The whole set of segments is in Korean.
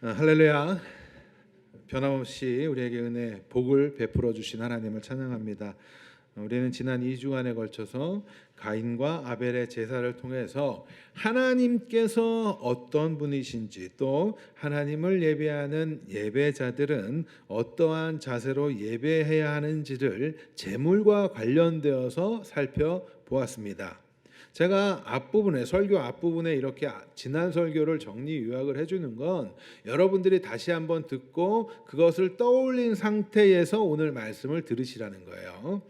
할렐루야. 변함없이 우리에게 은혜, 복을 베풀어 주신 하나님을 찬양합니다. 우리는 지난 2주간에 걸쳐서 가인과 아벨의 제사를 통해서 하나님께서 어떤 분이신지, 또 하나님을 예배하는 예배자들은 어떠한 자세로 예배해야 하는지를 제물과 관련되어서 살펴보았습니다. 제가 앞부분에, 설교 앞부분에 이렇게 지난 설교를 정리 요약을 해주는 건 여러분들이 다시 한번 듣고 그것을 떠올린 상태에서 오늘 말씀을 들으시라는 거예요.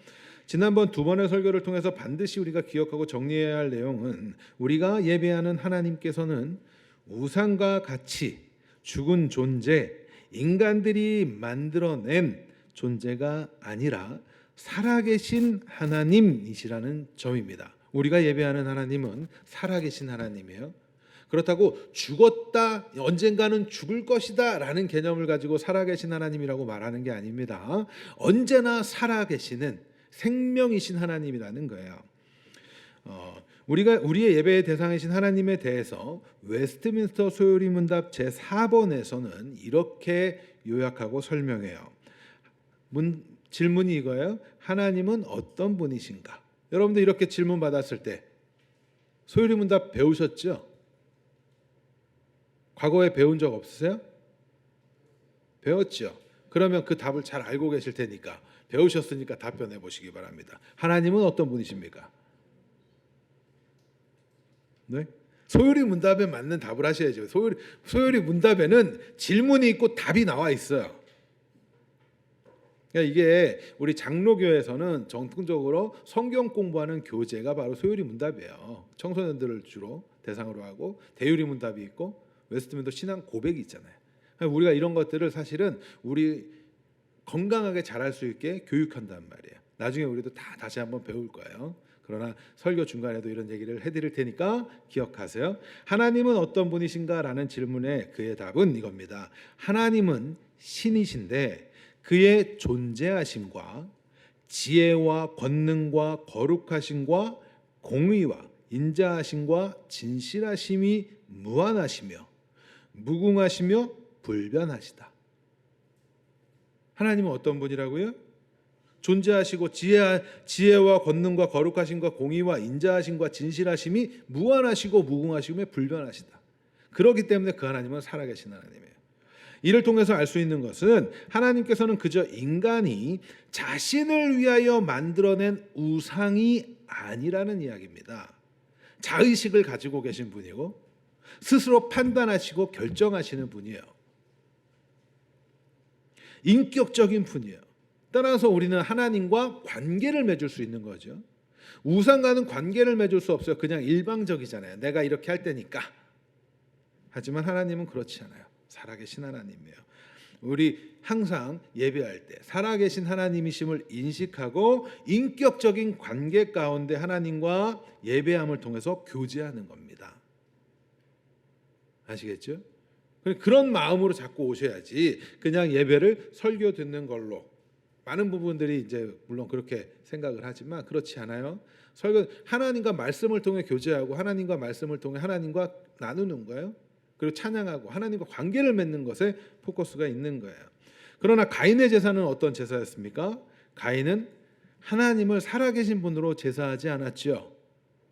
지난번 두 번의 설교를 통해서 반드시 우리가 기억하고 정리해야 할 내용은, 우리가 예배하는 하나님께서는 우상과 같이 죽은 존재, 인간들이 만들어낸 존재가 아니라 살아계신 하나님이시라는 점입니다. 우리가 예배하는 하나님은 살아계신 하나님이에요. 그렇다고 죽었다, 언젠가는 죽을 것이다 라는 개념을 가지고 살아계신 하나님이라고 말하는 게 아닙니다. 언제나 살아계시는 생명이신 하나님이라는 거예요. 우리의 예배의 대상이신 하나님에 대해서 웨스트민스터 소요리 문답 제4번에서는 이렇게 요약하고 설명해요. 질문이 이거예요. 하나님은 어떤 분이신가? 여러분들 이렇게 질문 받았을 때 소요리 문답 배우셨죠? 과거에 배운 적 없으세요? 배웠죠? 그러면 그 답을 잘 알고 계실 테니까 배우셨으니까 답변해 보시기 바랍니다. 하나님은 어떤 분이십니까? 네? 소요리 문답에 맞는 답을 하셔야죠. 소요리 문답에는 질문이 있고 답이 나와 있어요. 그러니까 이게 우리 장로교에서는 정통적으로 성경 공부하는 교재가 바로 소요리 문답이에요. 청소년들을 주로 대상으로 하고 대유리 문답이 있고 웨스트민스터 신앙 고백이 있잖아요. 그러니까 우리가 이런 것들을 사실은 우리 건강하게 자랄 수 있게 교육한단 말이에요. 나중에 우리도 다시 한번 배울 거예요. 그러나 설교 중간에도 이런 얘기를 해드릴 테니까 기억하세요. 하나님은 어떤 분이신가? 라는 질문에 그의 답은 이겁니다. 하나님은 신이신데 그의 존재하심과 지혜와 권능과 거룩하심과 공의와 인자하심과 진실하심이 무한하시며 무궁하시며 불변하시다. 하나님은 어떤 분이라고요? 존재하시고 지혜와 권능과 거룩하심과 공의와 인자하심과 진실하심이 무한하시고 무궁하시며 불변하시다. 그렇기 때문에 그 하나님은 살아계신 하나님이에요. 이를 통해서 알 수 있는 것은 하나님께서는 그저 인간이 자신을 위하여 만들어낸 우상이 아니라는 이야기입니다. 자의식을 가지고 계신 분이고 스스로 판단하시고 결정하시는 분이에요. 인격적인 분이에요. 따라서 우리는 하나님과 관계를 맺을 수 있는 거죠. 우상과는 관계를 맺을 수 없어요. 그냥 일방적이잖아요. 내가 이렇게 할 테니까. 하지만 하나님은 그렇지 않아요. 살아계신 하나님이에요. 우리 항상 예배할 때 살아계신 하나님이심을 인식하고 인격적인 관계 가운데 하나님과 예배함을 통해서 교제하는 겁니다. 아시겠죠? 그런 마음으로 자꾸 오셔야지 그냥 예배를 설교 듣는 걸로, 많은 부분들이 이제 물론 그렇게 생각을 하지만 그렇지 않아요. 설교, 하나님과 말씀을 통해 교제하고 하나님과 말씀을 통해 하나님과 나누는 거예요. 그리고 찬양하고 하나님과 관계를 맺는 것에 포커스가 있는 거예요. 그러나 가인의 제사는 어떤 제사였습니까? 가인은 하나님을 살아계신 분으로 제사하지 않았죠.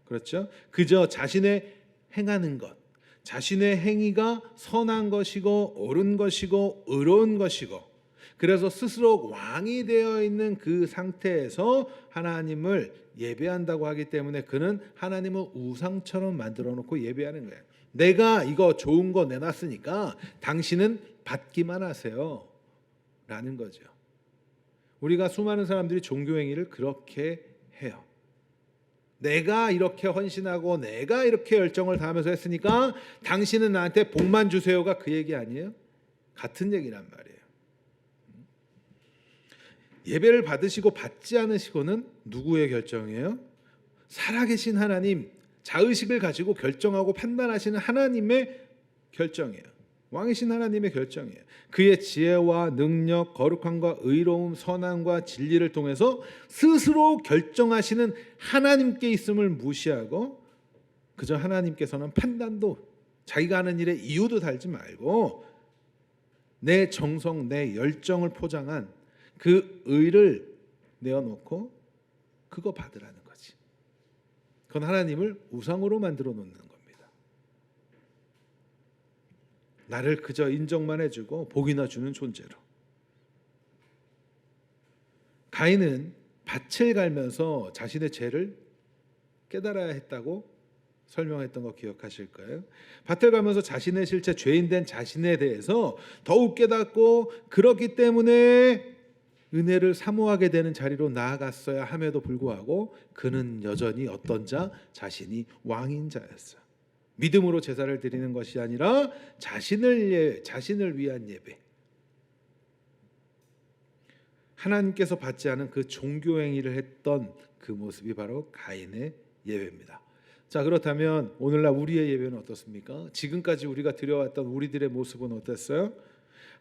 그렇죠? 그저 자신의 행하는 것, 자신의 행위가 선한 것이고 옳은 것이고 의로운 것이고, 그래서 스스로 왕이 되어 있는 그 상태에서 하나님을 예배한다고 하기 때문에 그는 하나님을 우상처럼 만들어 놓고 예배하는 거예요. 내가 이거 좋은 거 내놨으니까 당신은 받기만 하세요 라는 거죠. 우리가 수많은 사람들이 종교행위를 그렇게 해요. 내가 이렇게 헌신하고 내가 이렇게 열정을 다하면서 했으니까 당신은 나한테 복만 주세요가 그 얘기 아니에요? 같은 얘기란 말이에요. 예배를 받으시고 받지 않으시고는 누구의 결정이에요? 살아계신 하나님, 자의식을 가지고 결정하고 판단하시는 하나님의 결정이에요. 왕이신 하나님의 결정이에요. 그의 지혜와 능력, 거룩함과 의로움, 선함과 진리를 통해서 스스로 결정하시는 하나님께 있음을 무시하고 그저 하나님께서는 판단도, 자기가 하는 일에 이유도 달지 말고 내 정성, 내 열정을 포장한 그 의를 내어놓고 그거 받으라는 거지. 그건 하나님을 우상으로 만들어 놓는 겁니다. 나를 그저 인정만 해주고 복이나 주는 존재로. 가인은 밭을 갈면서 자신의 죄를 깨달아야 했다고 설명했던 거 기억하실 거예요. 밭을 가면서 자신의 실체, 죄인된 자신에 대해서 더욱 깨닫고 그렇기 때문에 은혜를 사모하게 되는 자리로 나아갔어야 함에도 불구하고 그는 여전히 어떤 자? 자신이 왕인 자였어요. 믿음으로 제사를 드리는 것이 아니라 자신을 위한 예배. 하나님께서 받지 않은 그 종교 행위를 했던 그 모습이 바로 가인의 예배입니다. 자, 그렇다면 오늘날 우리의 예배는 어떻습니까? 지금까지 우리가 드려왔던 우리들의 모습은 어땠어요?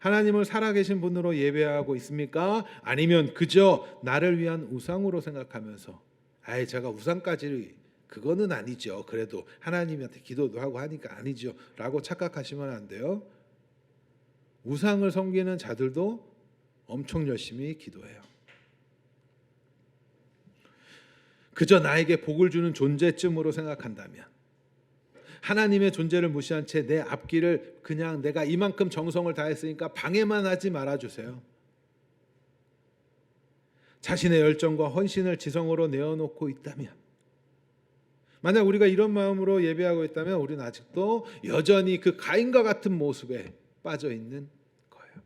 하나님을 살아계신 분으로 예배하고 있습니까? 아니면 그저 나를 위한 우상으로 생각하면서 제가 우상까지 그거는 아니죠. 그래도 하나님한테 기도도 하고 하니까 아니죠 라고 착각하시면 안 돼요. 우상을 섬기는 자들도 엄청 열심히 기도해요. 그저 나에게 복을 주는 존재쯤으로 생각한다면, 하나님의 존재를 무시한 채 내 앞길을 그냥 내가 이만큼 정성을 다했으니까 방해만 하지 말아주세요. 자신의 열정과 헌신을 지성으로 내어놓고 있다면, 만약 우리가 이런 마음으로 예배하고 있다면 우리는 아직도 여전히 그 가인과 같은 모습에 빠져 있는 거예요.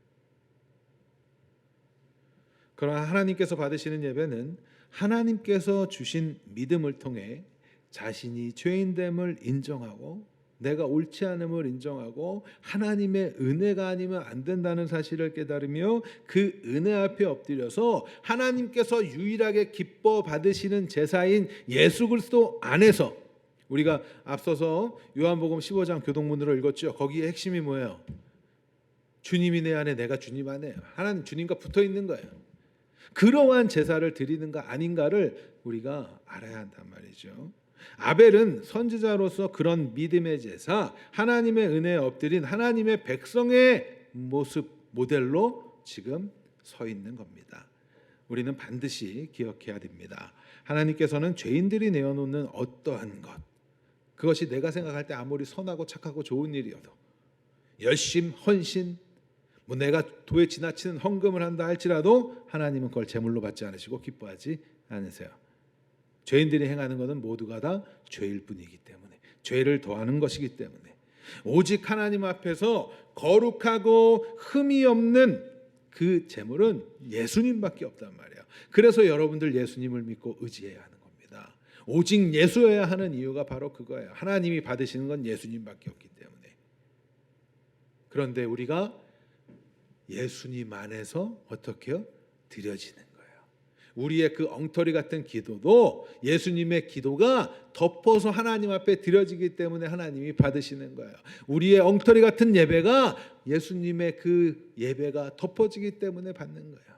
그러나 하나님께서 받으시는 예배는 하나님께서 주신 믿음을 통해 자신이 죄인됨을 인정하고 내가 옳지 않음을 인정하고 하나님의 은혜가 아니면 안 된다는 사실을 깨달으며 그 은혜 앞에 엎드려서 하나님께서 유일하게 기뻐 받으시는 제사인 예수 그리스도 안에서, 우리가 앞서서 요한복음 15장 교동문으로 읽었죠. 거기에 핵심이 뭐예요? 주님이 내 안에 내가 주님 안에, 하나님 주님과 붙어 있는 거예요. 그러한 제사를 드리는가 아닌가를 우리가 알아야 한단 말이죠. 아벨은 선지자로서 그런 믿음의 제사, 하나님의 은혜에 엎드린 하나님의 백성의 모습, 모델로 지금 서 있는 겁니다. 우리는 반드시 기억해야 됩니다. 하나님께서는 죄인들이 내어놓는 어떠한 것, 그것이 내가 생각할 때 아무리 선하고 착하고 좋은 일이어도 열심, 헌신, 내가 도에 지나치는 헌금을 한다 할지라도 하나님은 그걸 제물로 받지 않으시고 기뻐하지 않으세요. 죄인들이 행하는 것은 모두가 다 죄일 뿐이기 때문에, 죄를 더하는 것이기 때문에 오직 하나님 앞에서 거룩하고 흠이 없는 그 제물은 예수님밖에 없단 말이에요. 그래서 여러분들 예수님을 믿고 의지해야 하는 겁니다. 오직 예수여야 하는 이유가 바로 그거예요. 하나님이 받으시는 건 예수님밖에 없기 때문에. 그런데 우리가 예수님 안에서 어떻게 해요? 드려지는 거예요. 우리의 그 엉터리 같은 기도도 예수님의 기도가 덮어서 하나님 앞에 드려지기 때문에 하나님이 받으시는 거예요. 우리의 엉터리 같은 예배가 예수님의 그 예배가 덮어지기 때문에 받는 거예요.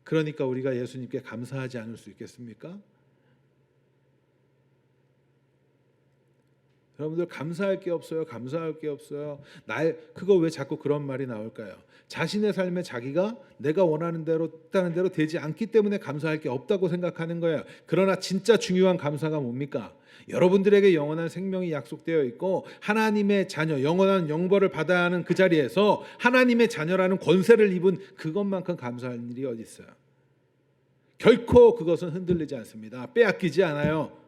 그러니까 우리가 예수님께 감사하지 않을 수 있겠습니까? 여러분들 감사할 게 없어요. 감사할 게 없어요. 그거 왜 자꾸 그런 말이 나올까요? 자신의 삶에 자기가 내가 원하는 대로 뜻하는 대로 되지 않기 때문에 감사할 게 없다고 생각하는 거예요. 그러나 진짜 중요한 감사가 뭡니까? 여러분들에게 영원한 생명이 약속되어 있고 하나님의 자녀, 영원한 영벌을 받아야 하는 그 자리에서 하나님의 자녀라는 권세를 입은 그것만큼 감사할 일이 어디 있어요? 결코 그것은 흔들리지 않습니다. 빼앗기지 않아요.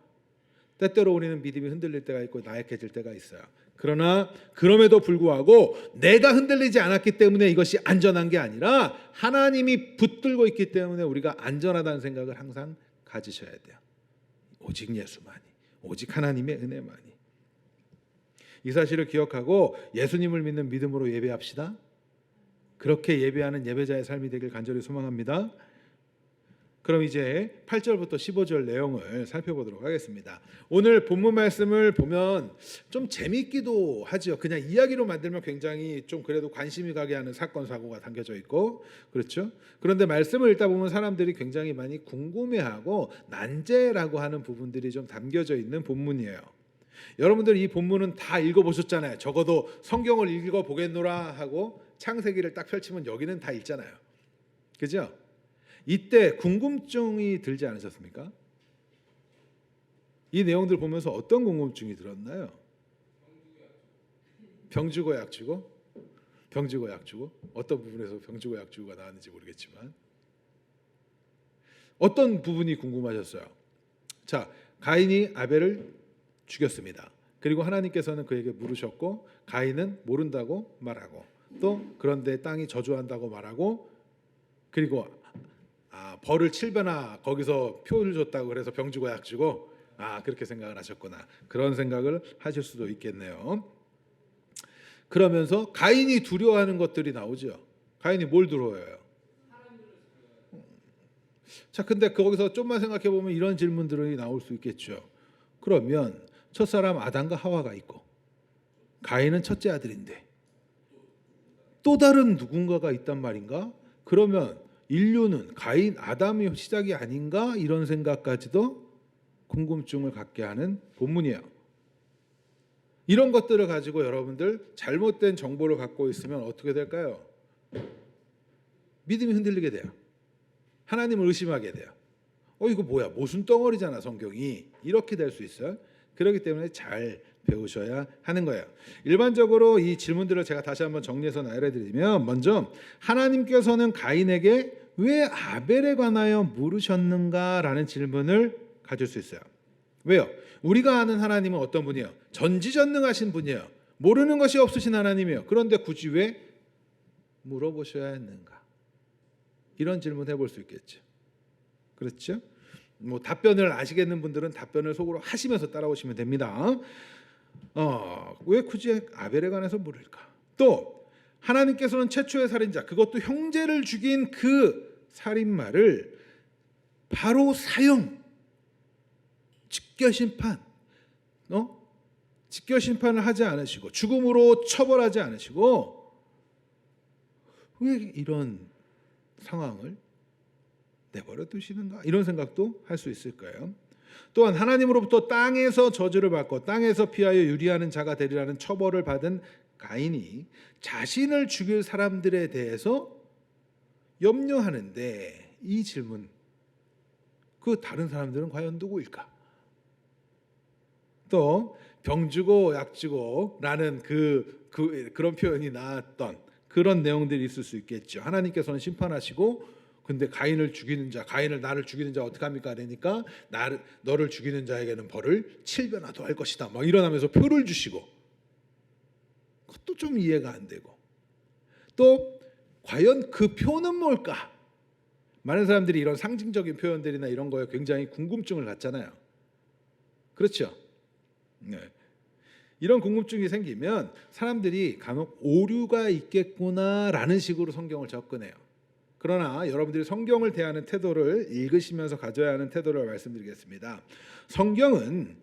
때때로 우리는 믿음이 흔들릴 때가 있고 나약해질 때가 있어요. 그러나 그럼에도 불구하고 내가 흔들리지 않았기 때문에 이것이 안전한 게 아니라 하나님이 붙들고 있기 때문에 우리가 안전하다는 생각을 항상 가지셔야 돼요. 오직 예수만이, 오직 하나님의 은혜만이. 이 사실을 기억하고 예수님을 믿는 믿음으로 예배합시다. 그렇게 예배하는 예배자의 삶이 되길 간절히 소망합니다. 그럼 이제 8절부터 15절 내용을 살펴보도록 하겠습니다. 오늘 본문 말씀을 보면 좀 재밌기도 하죠. 그냥 이야기로 만들면 굉장히 좀 그래도 관심이 가게 하는 사건 사고가 담겨져 있고 그렇죠. 그런데 말씀을 읽다 보면 사람들이 굉장히 많이 궁금해하고 난제라고 하는 부분들이 좀 담겨져 있는 본문이에요. 여러분들 이 본문은 다 읽어보셨잖아요. 적어도 성경을 읽어보겠노라 하고 창세기를 딱 펼치면 여기는 다 읽잖아요. 그죠? 이때 궁금증이 들지 않으셨습니까? 이 내용들 보면서 어떤 궁금증이 들었나요? 병주고 약주고? 병주고 약주고? 어떤 부분에서 병주고 약주고가 나왔는지 모르겠지만 어떤 부분이 궁금하셨어요? 자, 가인이 아벨을 죽였습니다. 그리고 하나님께서는 그에게 물으셨고 가인은 모른다고 말하고 또 그런데 땅이 저주한다고 말하고 그리고 벌을 7배나 거기서 표를 줬다고 그래서 병주고 약주고 그렇게 생각을 하셨구나. 그런 생각을 하실 수도 있겠네요. 그러면서 가인이 두려워하는 것들이 나오죠. 가인이 뭘 두려워해요? 자, 근데 거기서 좀만 생각해 보면 이런 질문들이 나올 수 있겠죠. 그러면 첫사람 아담과 하와가 있고 가인은 첫째 아들인데 또 다른 누군가가 있단 말인가? 그러면 인류는 가인 아담이 시작이 아닌가? 이런 생각까지도 궁금증을 갖게 하는 본문이에요. 이런 것들을 가지고 여러분들 잘못된 정보를 갖고 있으면 어떻게 될까요? 믿음이 흔들리게 돼요. 하나님을 의심하게 돼요. 이거 뭐야? 모순 덩어리잖아 성경이. 이렇게 될 수 있어요. 그렇기 때문에 잘 배우셔야 하는 거예요. 일반적으로 이 질문들을 제가 다시 한번 정리해서 나열해드리면 먼저 하나님께서는 가인에게 왜 아벨에 관하여 물으셨는가라는 질문을 가질 수 있어요. 왜요? 우리가 아는 하나님은 어떤 분이에요? 전지전능하신 분이에요. 모르는 것이 없으신 하나님이에요. 그런데 굳이 왜 물어보셔야 했는가? 이런 질문 해볼 수 있겠죠. 그렇죠? 뭐 답변을 아시겠는 분들은 답변을 속으로 하시면서 따라오시면 됩니다. 왜 굳이 아벨에 관해서 물을까? 또 하나님께서는 최초의 살인자, 그것도 형제를 죽인 그 살인마를 바로 사형, 직결심판, 직결심판을 하지 않으시고 죽음으로 처벌하지 않으시고 왜 이런 상황을 내버려 두시는가? 이런 생각도 할 수 있을 거예요. 또한 하나님으로부터 땅에서 저주를 받고 땅에서 피하여 유리하는 자가 되리라는 처벌을 받은 가인이 자신을 죽일 사람들에 대해서 염려하는데 이 질문, 그 다른 사람들은 과연 누구일까? 또 병주고 약주고라는 그런 표현이 나왔던 그런 내용들이 있을 수 있겠죠. 하나님께서는 심판하시고 근데 가인을 죽이는 자, 가인을 나를 죽이는 자 어떡합니까? 그러니까 너를 죽이는 자에게는 벌을 7배나 더할 것이다. 막 일어나면서 표를 주시고 그것도 좀 이해가 안 되고 또 과연 그 표는 뭘까? 많은 사람들이 이런 상징적인 표현들이나 이런 거에 굉장히 궁금증을 갖잖아요. 그렇죠? 네. 이런 궁금증이 생기면 사람들이 간혹 오류가 있겠구나라는 식으로 성경을 접근해요. 그러나 여러분들이 성경을 대하는 태도를 읽으시면서 가져야 하는 태도를 말씀드리겠습니다. 성경은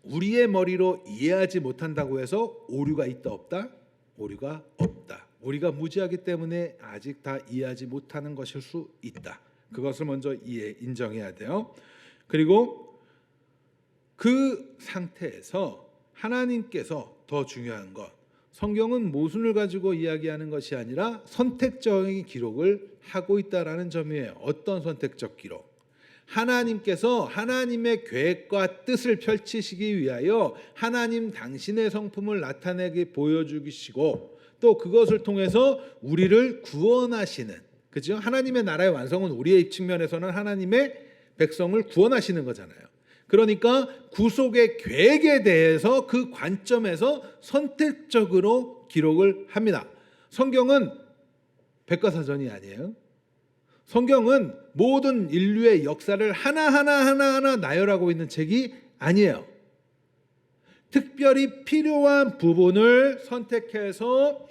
우리의 머리로 이해하지 못한다고 해서 오류가 있다 없다? 오류가 없다. 우리가 무지하기 때문에 아직 다 이해하지 못하는 것일 수 있다. 그것을 먼저 인정해야 돼요. 그리고 그 상태에서 하나님께서 더 중요한 것, 성경은 모순을 가지고 이야기하는 것이 아니라 선택적인 기록을 하고 있다라는 점이에요. 어떤 선택적 기록? 하나님께서 하나님의 계획과 뜻을 펼치시기 위하여 하나님 당신의 성품을 나타내게 보여주시고 또 그것을 통해서 우리를 구원하시는, 그죠? 하나님의 나라의 완성은 우리의 측면에서는 하나님의 백성을 구원하시는 거잖아요. 그러니까 구속의 계획에 대해서 그 관점에서 선택적으로 기록을 합니다. 성경은 백과사전이 아니에요. 성경은 모든 인류의 역사를 하나하나 나열하고 있는 책이 아니에요. 특별히 필요한 부분을 선택해서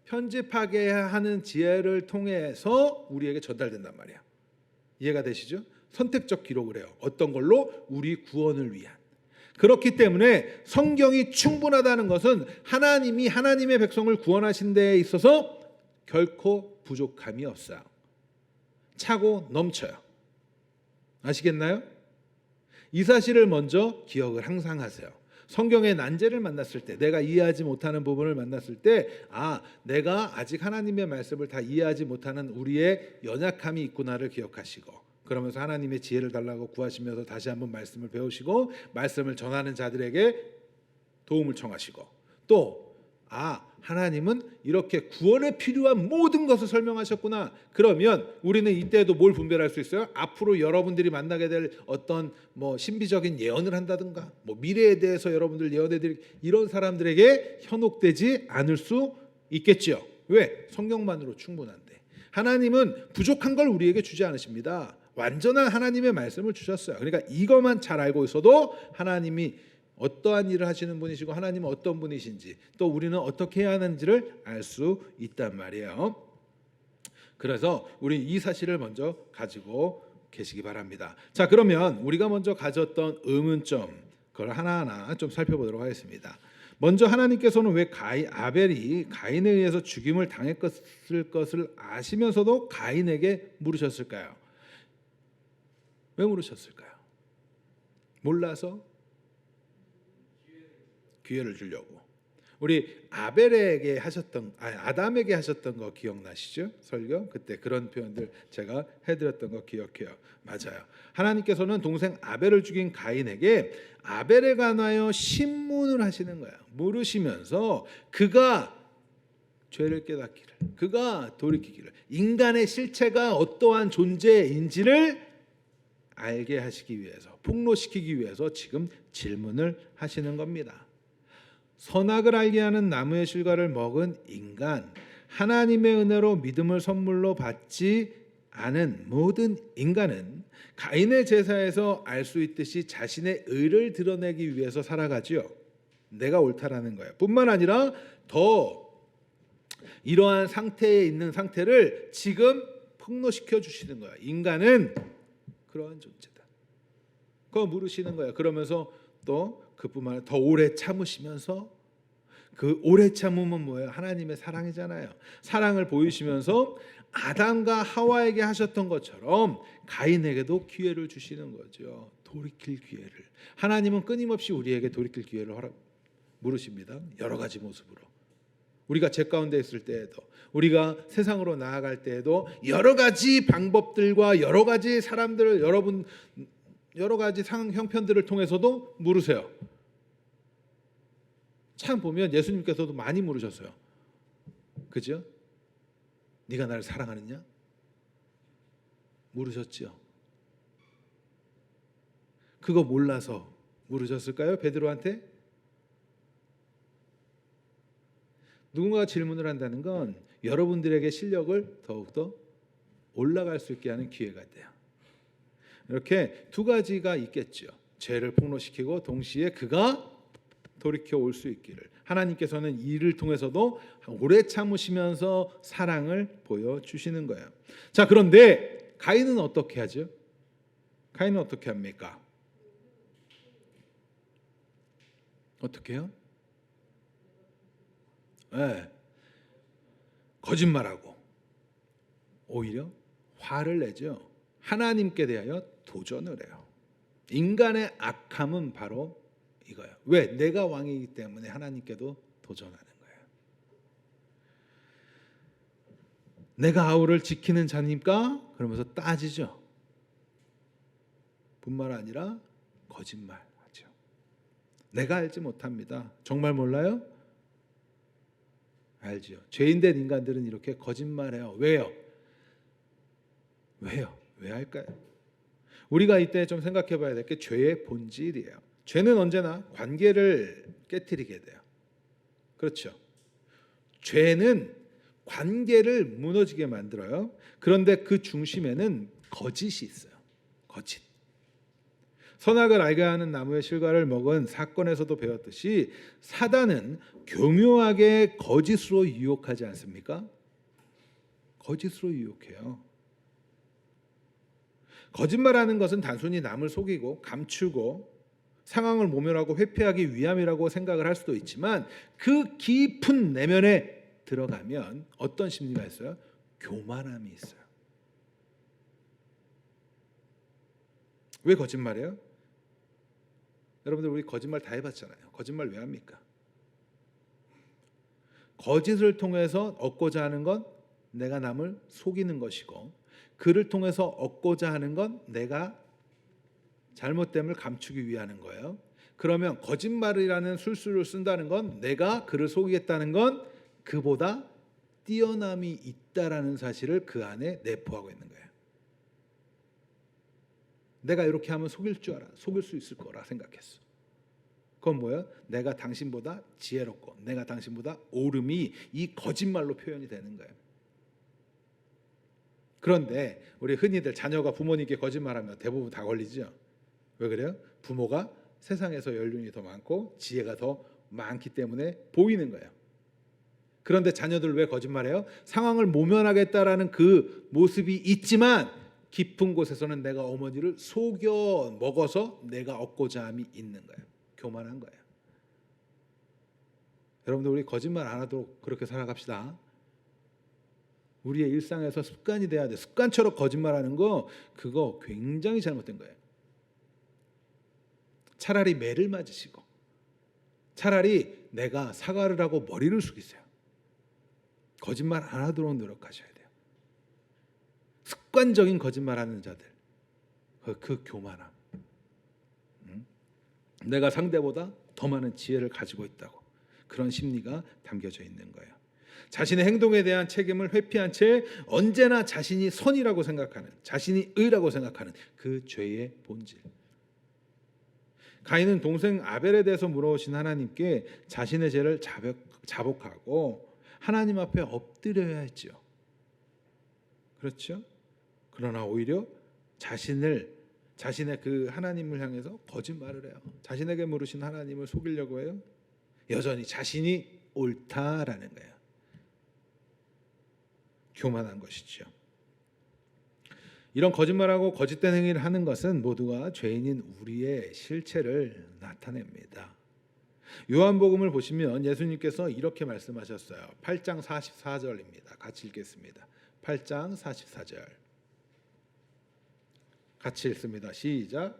편집하게 하는 지혜를 통해서 우리에게 전달된단 말이에요. 이해가 되시죠? 선택적 기록을 해요. 어떤 걸로? 우리 구원을 위한. 그렇기 때문에 성경이 충분하다는 것은 하나님이 하나님의 백성을 구원하신 데에 있어서 결코 부족함이 없어요. 차고 넘쳐요. 아시겠나요? 이 사실을 먼저 기억을 항상 하세요. 성경의 난제를 만났을 때, 내가 이해하지 못하는 부분을 만났을 때, 내가 아직 하나님의 말씀을 다 이해하지 못하는 우리의 연약함이 있구나를 기억하시고, 그러면서 하나님의 지혜를 달라고 구하시면서 다시 한번 말씀을 배우시고, 말씀을 전하는 자들에게 도움을 청하시고, 또 하나님은 이렇게 구원에 필요한 모든 것을 설명하셨구나. 그러면 우리는 이때도 뭘 분별할 수 있어요? 앞으로 여러분들이 만나게 될 어떤 신비적인 예언을 한다든가, 미래에 대해서 여러분들 예언해드릴 이런 사람들에게 현혹되지 않을 수 있겠죠. 왜? 성경만으로 충분한데. 하나님은 부족한 걸 우리에게 주지 않으십니다. 완전한 하나님의 말씀을 주셨어요. 그러니까 이것만 잘 알고 있어도 하나님이 어떠한 일을 하시는 분이시고 하나님은 어떤 분이신지, 또 우리는 어떻게 해야 하는지를 알 수 있단 말이에요. 그래서 우리 이 사실을 먼저 가지고 계시기 바랍니다. 자, 그러면 우리가 먼저 가졌던 의문점, 그걸 하나하나 좀 살펴보도록 하겠습니다. 먼저 하나님께서는 왜 아벨이 가인에 의해서 죽임을 당했을 것을 아시면서도 가인에게 물으셨을까요? 왜 물으셨을까요? 몰라서? 기회를 주려고. 우리 아벨에게 하셨던, 아담에게 하셨던 거 기억나시죠? 설교 그때 그런 표현들 제가 해드렸던 거 기억해요. 맞아요. 하나님께서는 동생 아벨을 죽인 가인에게 아벨에 관하여 신문을 하시는 거예요. 물으시면서 그가 죄를 깨닫기를, 그가 돌이키기를, 인간의 실체가 어떠한 존재인지를 알게 하시기 위해서, 폭로시키기 위해서 지금 질문을 하시는 겁니다. 선악을 알게 하는 나무의 실과를 먹은 인간, 하나님의 은혜로 믿음을 선물로 받지 않은 모든 인간은 가인의 제사에서 알 수 있듯이 자신의 의를 드러내기 위해서 살아가지요. 내가 옳다라는 거예요. 뿐만 아니라 더 이러한 상태에 있는 상태를 지금 폭로시켜 주시는 거예요. 인간은 그러한 존재다. 그거 물으시는 거예요. 그러면서 또 그뿐만 아니라 더 오래 참으시면서, 그 오래 참음은 뭐예요? 하나님의 사랑이잖아요. 사랑을 보이시면서 아담과 하와에게 하셨던 것처럼 가인에게도 기회를 주시는 거죠. 돌이킬 기회를. 하나님은 끊임없이 우리에게 돌이킬 기회를 물으십니다. 여러 가지 모습으로. 우리가 죄 가운데 있을 때에도, 우리가 세상으로 나아갈 때에도 여러 가지 방법들과 여러 가지 사람들을, 여러 가지 형편들을 통해서도 물으세요. 참 보면 예수님께서도 많이 물으셨어요. 그죠? 네가 나를 사랑하느냐? 물으셨죠. 그거 몰라서 물으셨을까요? 베드로한테? 누군가가 질문을 한다는 건 여러분들에게 실력을 더욱더 올라갈 수 있게 하는 기회가 돼요. 이렇게 두 가지가 있겠죠. 죄를 폭로시키고 동시에 그가 돌이켜 올 수 있기를. 하나님께서는 이를 통해서도 오래 참으시면서 사랑을 보여주시는 거예요. 자, 그런데 가인은 어떻게 하죠? 가인은 어떻게 합니까? 어떻게 해요? 거짓말하고 오히려 화를 내죠. 하나님께 대하여 도전을 해요. 인간의 악함은 바로 이거예요. 왜? 내가 왕이기 때문에 하나님께도 도전하는 거예요. 내가 아우를 지키는 자니까? 그러면서 따지죠. 뿐만 아니라 거짓말하죠. 내가 알지 못합니다. 정말 몰라요? 알지요. 죄인된 인간들은 이렇게 거짓말해요. 왜요? 왜 할까요? 우리가 이때 좀 생각해 봐야 될 게 죄의 본질이에요. 죄는 언제나 관계를 깨트리게 돼요. 그렇죠. 죄는 관계를 무너지게 만들어요. 그런데 그 중심에는 거짓이 있어요. 거짓. 선악을 알게 하는 나무의 실과를 먹은 사건에서도 배웠듯이 사단은 교묘하게 거짓으로 유혹하지 않습니까? 거짓으로 유혹해요. 거짓말하는 것은 단순히 남을 속이고 감추고 상황을 모면하고 회피하기 위함이라고 생각을 할 수도 있지만, 그 깊은 내면에 들어가면 어떤 심리가 있어요? 교만함이 있어요. 왜 거짓말해요? 여러분들 우리 거짓말 다 해봤잖아요. 거짓말 왜 합니까? 거짓을 통해서 얻고자 하는 건 내가 남을 속이는 것이고, 그를 통해서 얻고자 하는 건 내가 잘못됨을 감추기 위하는 거예요. 그러면 거짓말이라는 술수를 쓴다는 건 내가 그를 속이겠다는 건 그보다 뛰어남이 있다라는 사실을 그 안에 내포하고 있는 거예요. 내가 이렇게 하면 속일 줄 알아. 속일 수 있을 거라 생각했어. 그건 뭐예요? 내가 당신보다 지혜롭고 내가 당신보다 옳음이 이 거짓말로 표현이 되는 거예요. 그런데 우리 흔히들 자녀가 부모님께 거짓말하면 대부분 다 걸리죠. 왜 그래요? 부모가 세상에서 연륜이 더 많고 지혜가 더 많기 때문에 보이는 거예요. 그런데 자녀들 왜 거짓말해요? 상황을 모면하겠다라는 그 모습이 있지만 깊은 곳에서는 내가 어머니를 속여 먹어서 내가 얻고자 함이 있는 거예요. 교만한 거예요. 여러분들 우리 거짓말 안 하도록 그렇게 살아갑시다. 우리의 일상에서 습관이 돼야 돼. 습관처럼 거짓말하는 거 그거 굉장히 잘못된 거예요. 차라리 매를 맞으시고 차라리 내가 사과를 하고 머리를 숙이세요. 거짓말 안 하도록 노력하셔야 돼요. 습관적인 거짓말하는 자들 그 교만함, 내가 상대보다 더 많은 지혜를 가지고 있다고 그런 심리가 담겨져 있는 거예요. 자신의 행동에 대한 책임을 회피한 채 언제나 자신이 선이라고 생각하는, 자신이 의라고 생각하는 그 죄의 본질. 가인은 동생 아벨에 대해서 물어오신 하나님께 자신의 죄를 자복하고 하나님 앞에 엎드려야 했죠. 그렇죠? 그러나 오히려 자신의 그 하나님을 향해서 거짓말을 해요. 자신에게 물으신 하나님을 속이려고 해요. 여전히 자신이 옳다라는 거예요. 교만한 것이죠. 이런 거짓말하고 거짓된 행위를 하는 것은 모두가 죄인인 우리의 실체를 나타냅니다. 요한복음을 보시면 예수님께서 이렇게 말씀하셨어요. 8장 44절입니다. 같이 읽겠습니다. 8장 44절. 같이 읽습니다. 시작.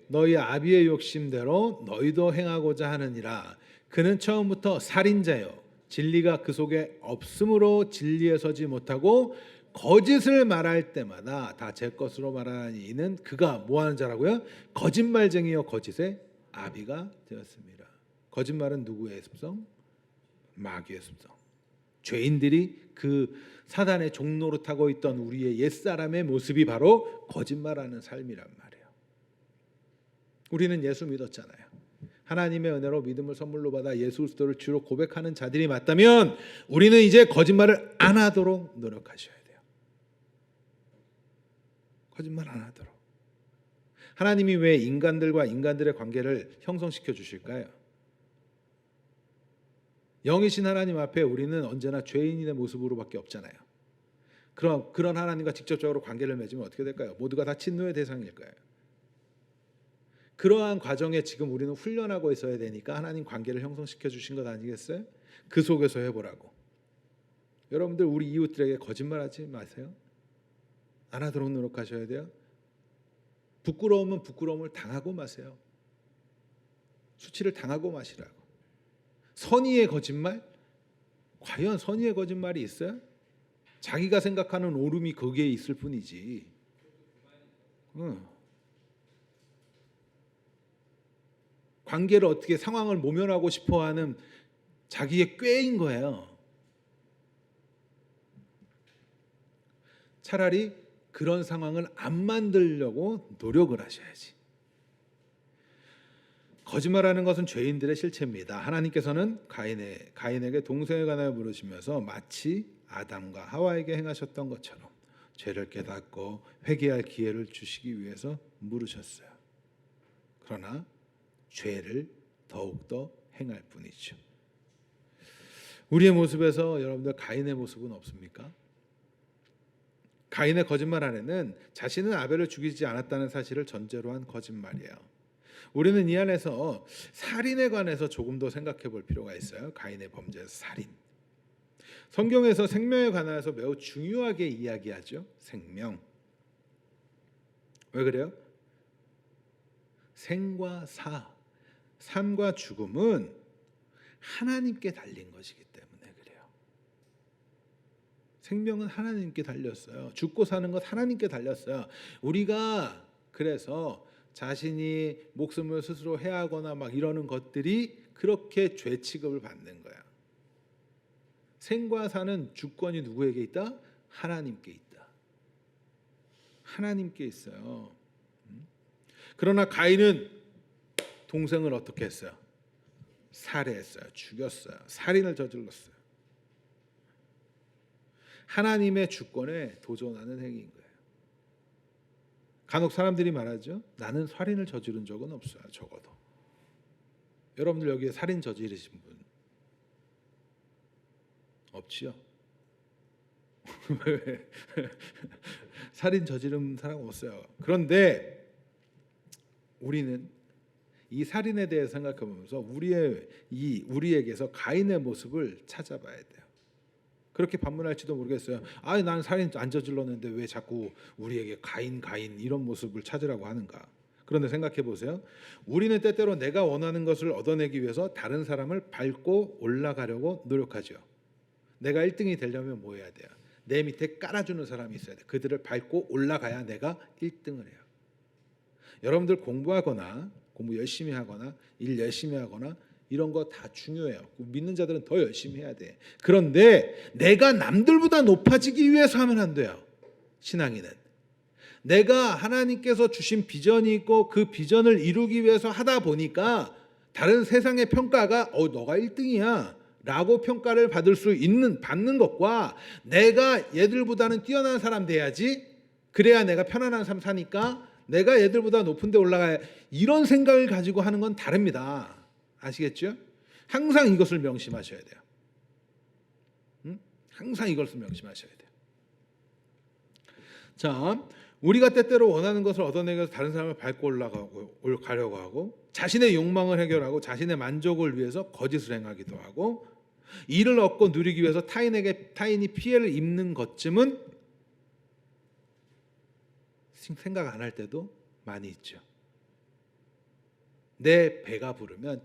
너희 아비의 욕심대로 너희도 행하고자 하느니라. 그는 처음부터 살인자요 진리가 그 속에 없으므로 진리에 서지 못하고 거짓을 말할 때마다 다 제 것으로 말하니 이는 그가 뭐하는 자라고요? 거짓말쟁이요 거짓의 아비가 되었습니다. 거짓말은 누구의 습성? 마귀의 습성. 죄인들이 그 사단의 종로로 타고 있던 우리의 옛사람의 모습이 바로 거짓말하는 삶이란 말이에요. 우리는 예수 믿었잖아요. 하나님의 은혜로 믿음을 선물로 받아 예수 그리스도를 주로 고백하는 자들이 맞다면 우리는 이제 거짓말을 안 하도록 노력하셔야 돼요. 거짓말 안 하도록. 하나님이 왜 인간들과 인간들의 관계를 형성시켜 주실까요? 영이신 하나님 앞에 우리는 언제나 죄인의 모습으로밖에 없잖아요. 그런 하나님과 직접적으로 관계를 맺으면 어떻게 될까요? 모두가 다 친노의 대상일 거예요. 그러한 과정에 지금 우리는 훈련하고 있어야 되니까 하나님 관계를 형성시켜 주신 것 아니겠어요? 그 속에서 해보라고. 여러분들 우리 이웃들에게 거짓말하지 마세요. 안 하도록 노력하셔야 돼요. 부끄러우면 부끄러움을 당하고 마세요. 수치를 당하고 마시라고. 선의의 거짓말? 과연 선의의 거짓말이 있어요? 자기가 생각하는 옳음이 거기에 있을 뿐이지. 관계를 어떻게 상황을 모면하고 싶어하는 자기의 꾀인 거예요. 차라리 그런 상황을 안 만들려고 노력을 하셔야지. 거짓말하는 것은 죄인들의 실체입니다. 하나님께서는 가인에게 동생에 관하여 물으시면서 마치 아담과 하와에게 행하셨던 것처럼 죄를 깨닫고 회개할 기회를 주시기 위해서 물으셨어요. 그러나 죄를 더욱더 행할 뿐이죠. 우리의 모습에서 여러분들 가인의 모습은 없습니까? 가인의 거짓말 안에는 자신은 아벨을 죽이지 않았다는 사실을 전제로 한 거짓말이에요. 우리는 이 안에서 살인에 관해서 조금 더 생각해 볼 필요가 있어요. 가인의 범죄 살인. 성경에서 생명에 관해서 매우 중요하게 이야기하죠. 생명. 왜 그래요? 생과 삶과 죽음은 하나님께 달린 것이기 때문에 그래요. 생명은 하나님께 달렸어요. 죽고 사는 것 하나님께 달렸어요. 우리가 그래서 자신이 목숨을 스스로 해하거나 막 이러는 것들이 그렇게 죄 취급을 받는 거야. 생과 사는 주권이 누구에게 있다? 하나님께 있다. 하나님께 있어요. 그러나 가인은 동생을 어떻게 했어요? 살해했어요. 죽였어요. 살인을 저질렀어요. 하나님의 주권에 도전하는 행위인 거예요. 간혹 사람들이 말하죠. 나는 살인을 저지른 적은 없어요. 적어도. 여러분들 여기에 살인 저지르신 분 없지요? 살인 저지른 사람 없어요. 그런데 우리는 이 살인에 대해 생각해 보면서 우리에게서 가인의 모습을 찾아봐야 돼요. 그렇게 반문할지도 모르겠어요. 나는 살인 안 저질렀는데 왜 자꾸 우리에게 가인 이런 모습을 찾으라고 하는가? 그런데 생각해 보세요. 우리는 때때로 내가 원하는 것을 얻어내기 위해서 다른 사람을 밟고 올라가려고 노력하죠. 내가 1등이 되려면 뭐 해야 돼요? 내 밑에 깔아주는 사람이 있어야 돼요. 그들을 밟고 올라가야 내가 1등을 해요. 여러분들 공부 열심히 하거나 일 열심히 하거나 이런 거 다 중요해요. 믿는 자들은 더 열심히 해야 돼. 그런데 내가 남들보다 높아지기 위해서 하면 안 돼요. 신앙인은 내가 하나님께서 주신 비전이 있고 그 비전을 이루기 위해서 하다 보니까 다른 세상의 평가가 너가 1등이야 라고 평가를 받는 것과 내가 얘들보다는 뛰어난 사람 돼야지, 그래야 내가 편안한 삶 사니까 내가 얘들보다 높은 데 올라가야, 이런 생각을 가지고 하는 건 다릅니다. 아시겠죠? 항상 이것을 명심하셔야 돼요. 항상 이것을 명심하셔야 돼요. 자, 우리가 때때로 원하는 것을 얻어내기 위해서 다른 사람을 밟고 가려고 하고, 자신의 욕망을 해결하고 자신의 만족을 위해서 거짓을 행하기도 하고, 이를 얻고 누리기 위해서 타인이 피해를 입는 것쯤은 생각 안 할 때도 많이 있죠. 내 배가 부르면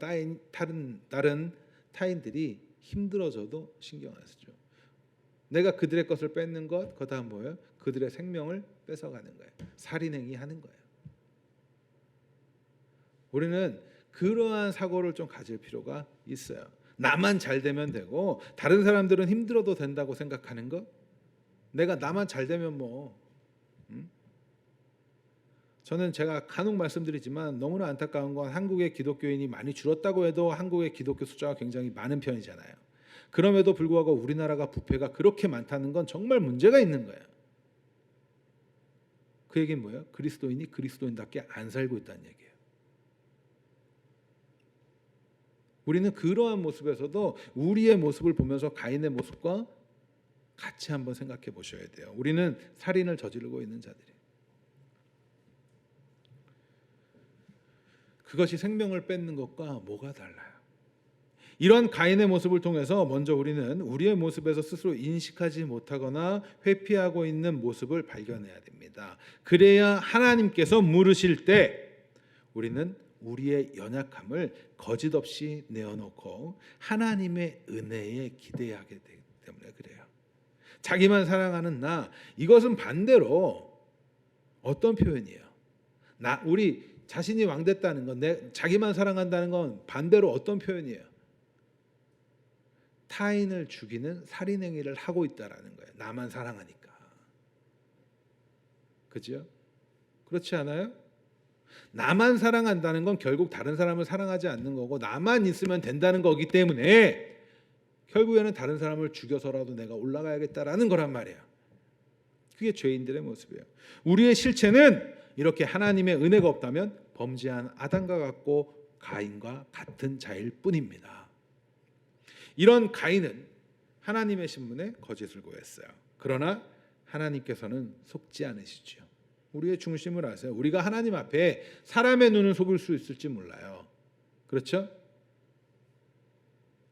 다른 타인들이 힘들어져도 신경 안 쓰죠. 내가 그들의 것을 뺏는 것, 그 다음 뭐예요? 그들의 생명을 뺏어가는 거예요. 살인행위 하는 거예요. 우리는 그러한 사고를 좀 가질 필요가 있어요. 나만 잘 되면 되고 다른 사람들은 힘들어도 된다고 생각하는 것, 내가 나만 잘 되면 저는 제가 간혹 말씀드리지만 너무나 안타까운 건 한국의 기독교인이 많이 줄었다고 해도 한국의 기독교 숫자가 굉장히 많은 편이잖아요. 그럼에도 불구하고 우리나라가 부패가 그렇게 많다는 건 정말 문제가 있는 거예요. 그 얘기는 뭐예요? 그리스도인이 그리스도인답게 안 살고 있다는 얘기예요. 우리는 그러한 모습에서도 우리의 모습을 보면서 가인의 모습과 같이 한번 생각해 보셔야 돼요. 우리는 살인을 저지르고 있는 자들이에요. 그것이 생명을 뺏는 것과 뭐가 달라요? 이런 가인의 모습을 통해서 먼저 우리는 우리의 모습에서 스스로 인식하지 못하거나 회피하고 있는 모습을 발견해야 됩니다. 그래야 하나님께서 물으실 때 우리는 우리의 연약함을 거짓 없이 내어놓고 하나님의 은혜에 기대하게 되기 때문에 그래요. 자기만 사랑하는 나, 이것은 반대로 어떤 표현이에요? 우리 자신이 왕됐다는 건, 자기만 사랑한다는 건 반대로 어떤 표현이에요? 타인을 죽이는 살인 행위를 하고 있다라는 거예요. 나만 사랑하니까. 그죠? 그렇지 않아요? 나만 사랑한다는 건 결국 다른 사람을 사랑하지 않는 거고, 나만 있으면 된다는 거기 때문에 결국에는 다른 사람을 죽여서라도 내가 올라가야겠다라는 거란 말이에요. 그게 죄인들의 모습이에요. 우리의 실체는 이렇게 하나님의 은혜가 없다면 범죄한 아담과 같고 가인과 같은 자일 뿐입니다. 이런 가인은 하나님의 신문에 거짓을 고했어요. 그러나 하나님께서는 속지 않으시죠. 우리의 중심을 아세요. 우리가 하나님 앞에 사람의 눈을 속일 수 있을지 몰라요. 그렇죠?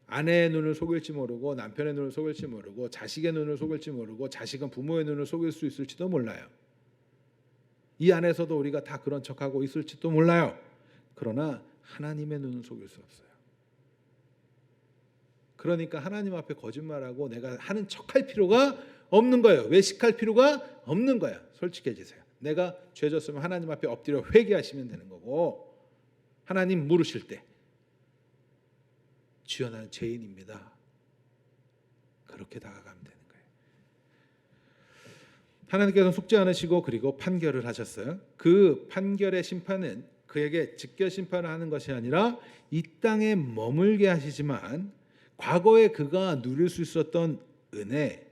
아내의 눈을 속일지 모르고, 남편의 눈을 속일지 모르고, 자식의 눈을 속일지 모르고, 자식은 부모의 눈을 속일 수 있을지도 몰라요. 이 안에서도 우리가 다 그런 척하고 있을지도 몰라요. 그러나 하나님의 눈은 속일 수 없어요. 그러니까 하나님 앞에 거짓말하고 내가 하는 척할 필요가 없는 거예요. 외식할 필요가 없는 거야. 솔직해지세요. 내가 죄 졌으면 하나님 앞에 엎드려 회개하시면 되는 거고, 하나님 물으실 때 주여 나는 죄인입니다, 그렇게 다가가면 되는 거예요. 하나님께서는 속지 않으시고 그리고 판결을 하셨어요. 그 판결의 심판은 그에게 직결 심판을 하는 것이 아니라 이 땅에 머물게 하시지만, 과거에 그가 누릴 수 있었던 은혜,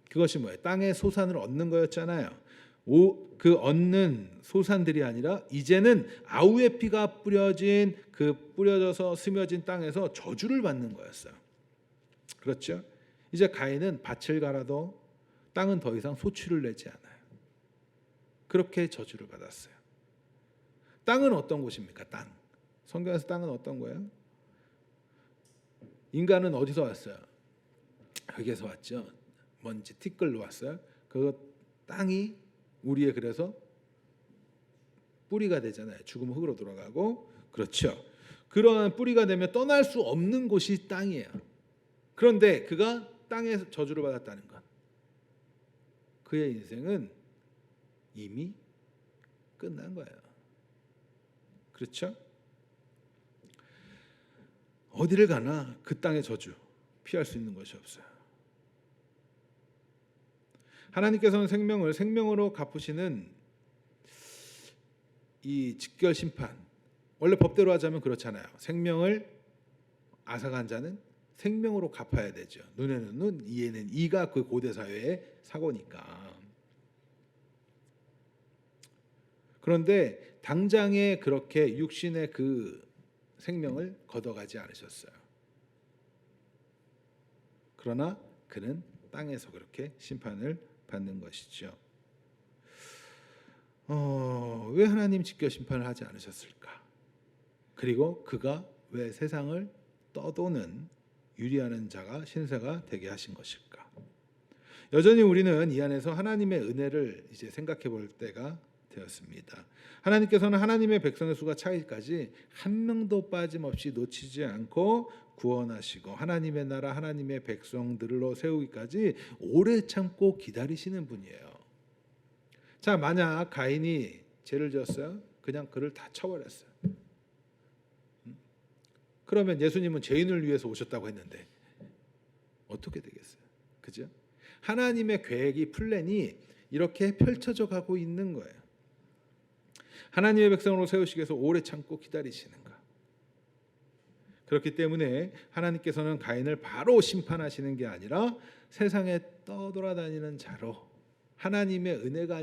그것이 뭐예요? 땅의 소산을 얻는 거였잖아요. 그 얻는 소산들이 아니라 이제는 아우의 피가 뿌려져서 스며진 땅에서 저주를 받는 거였어요. 그렇죠? 이제 가인은 밭을 갈아도 땅은 더 이상 소출을 내지 않아요. 그렇게 저주를 받았어요. 땅은 어떤 곳입니까? 땅. 성경에서 땅은 어떤 거예요? 인간은 어디서 왔어요? 여기에서 왔죠. 먼지 티끌로 왔어요. 그 땅이 우리의 그래서 뿌리가 되잖아요. 죽으면 흙으로 돌아가고, 그렇죠. 그러한 뿌리가 되면 떠날 수 없는 곳이 땅이에요. 그런데 그가 땅에서 저주를 받았다는 것, 그의 인생은 이미 끝난 거예요. 그렇죠? 어디를 가나 그 땅의 저주 피할 수 있는 것이 없어요. 하나님께서는 생명을 생명으로 갚으시는 이 직결 심판, 원래 법대로 하자면 그렇잖아요. 생명을 앗아간 자는 생명으로 갚아야 되죠. 눈에는 눈, 이에는 이가 그 고대 사회의 사고니까. 그런데 당장에 그렇게 육신의 그 생명을 걷어가지 않으셨어요. 그러나 그는 땅에서 그렇게 심판을 받는 것이죠. 왜 하나님 직결 심판을 하지 않으셨을까? 그리고 그가 왜 세상을 떠도는 유리하는 자가 신세가 되게 하신 것일까? 여전히 우리는 이 안에서 하나님의 은혜를 이제 생각해 볼 때가 되었습니다. 하나님께서는 하나님의 백성의 수가 차기까지 한 명도 빠짐없이 놓치지 않고 구원하시고 하나님의 나라 하나님의 백성들로 세우기까지 오래 참고 기다리시는 분이에요. 자, 만약 가인이 죄를 지었어요? 그냥 그를 다 쳐버렸어요. 그러면 예수님은 죄인을 위해서 오셨다고 했는데 어떻게 되겠어요? 그죠? 하나님의 계획이, 플랜이 이렇게 펼쳐져 가고 있는 거예요. 하나님의 백성으로 세우시기 위해서 오래 참고 기다리시는가. 그렇기 때문에 하나님께서는 가인을 바로 심판하시는 게 아니라 세상에 떠돌아다니는 자로, 하나님의 은혜가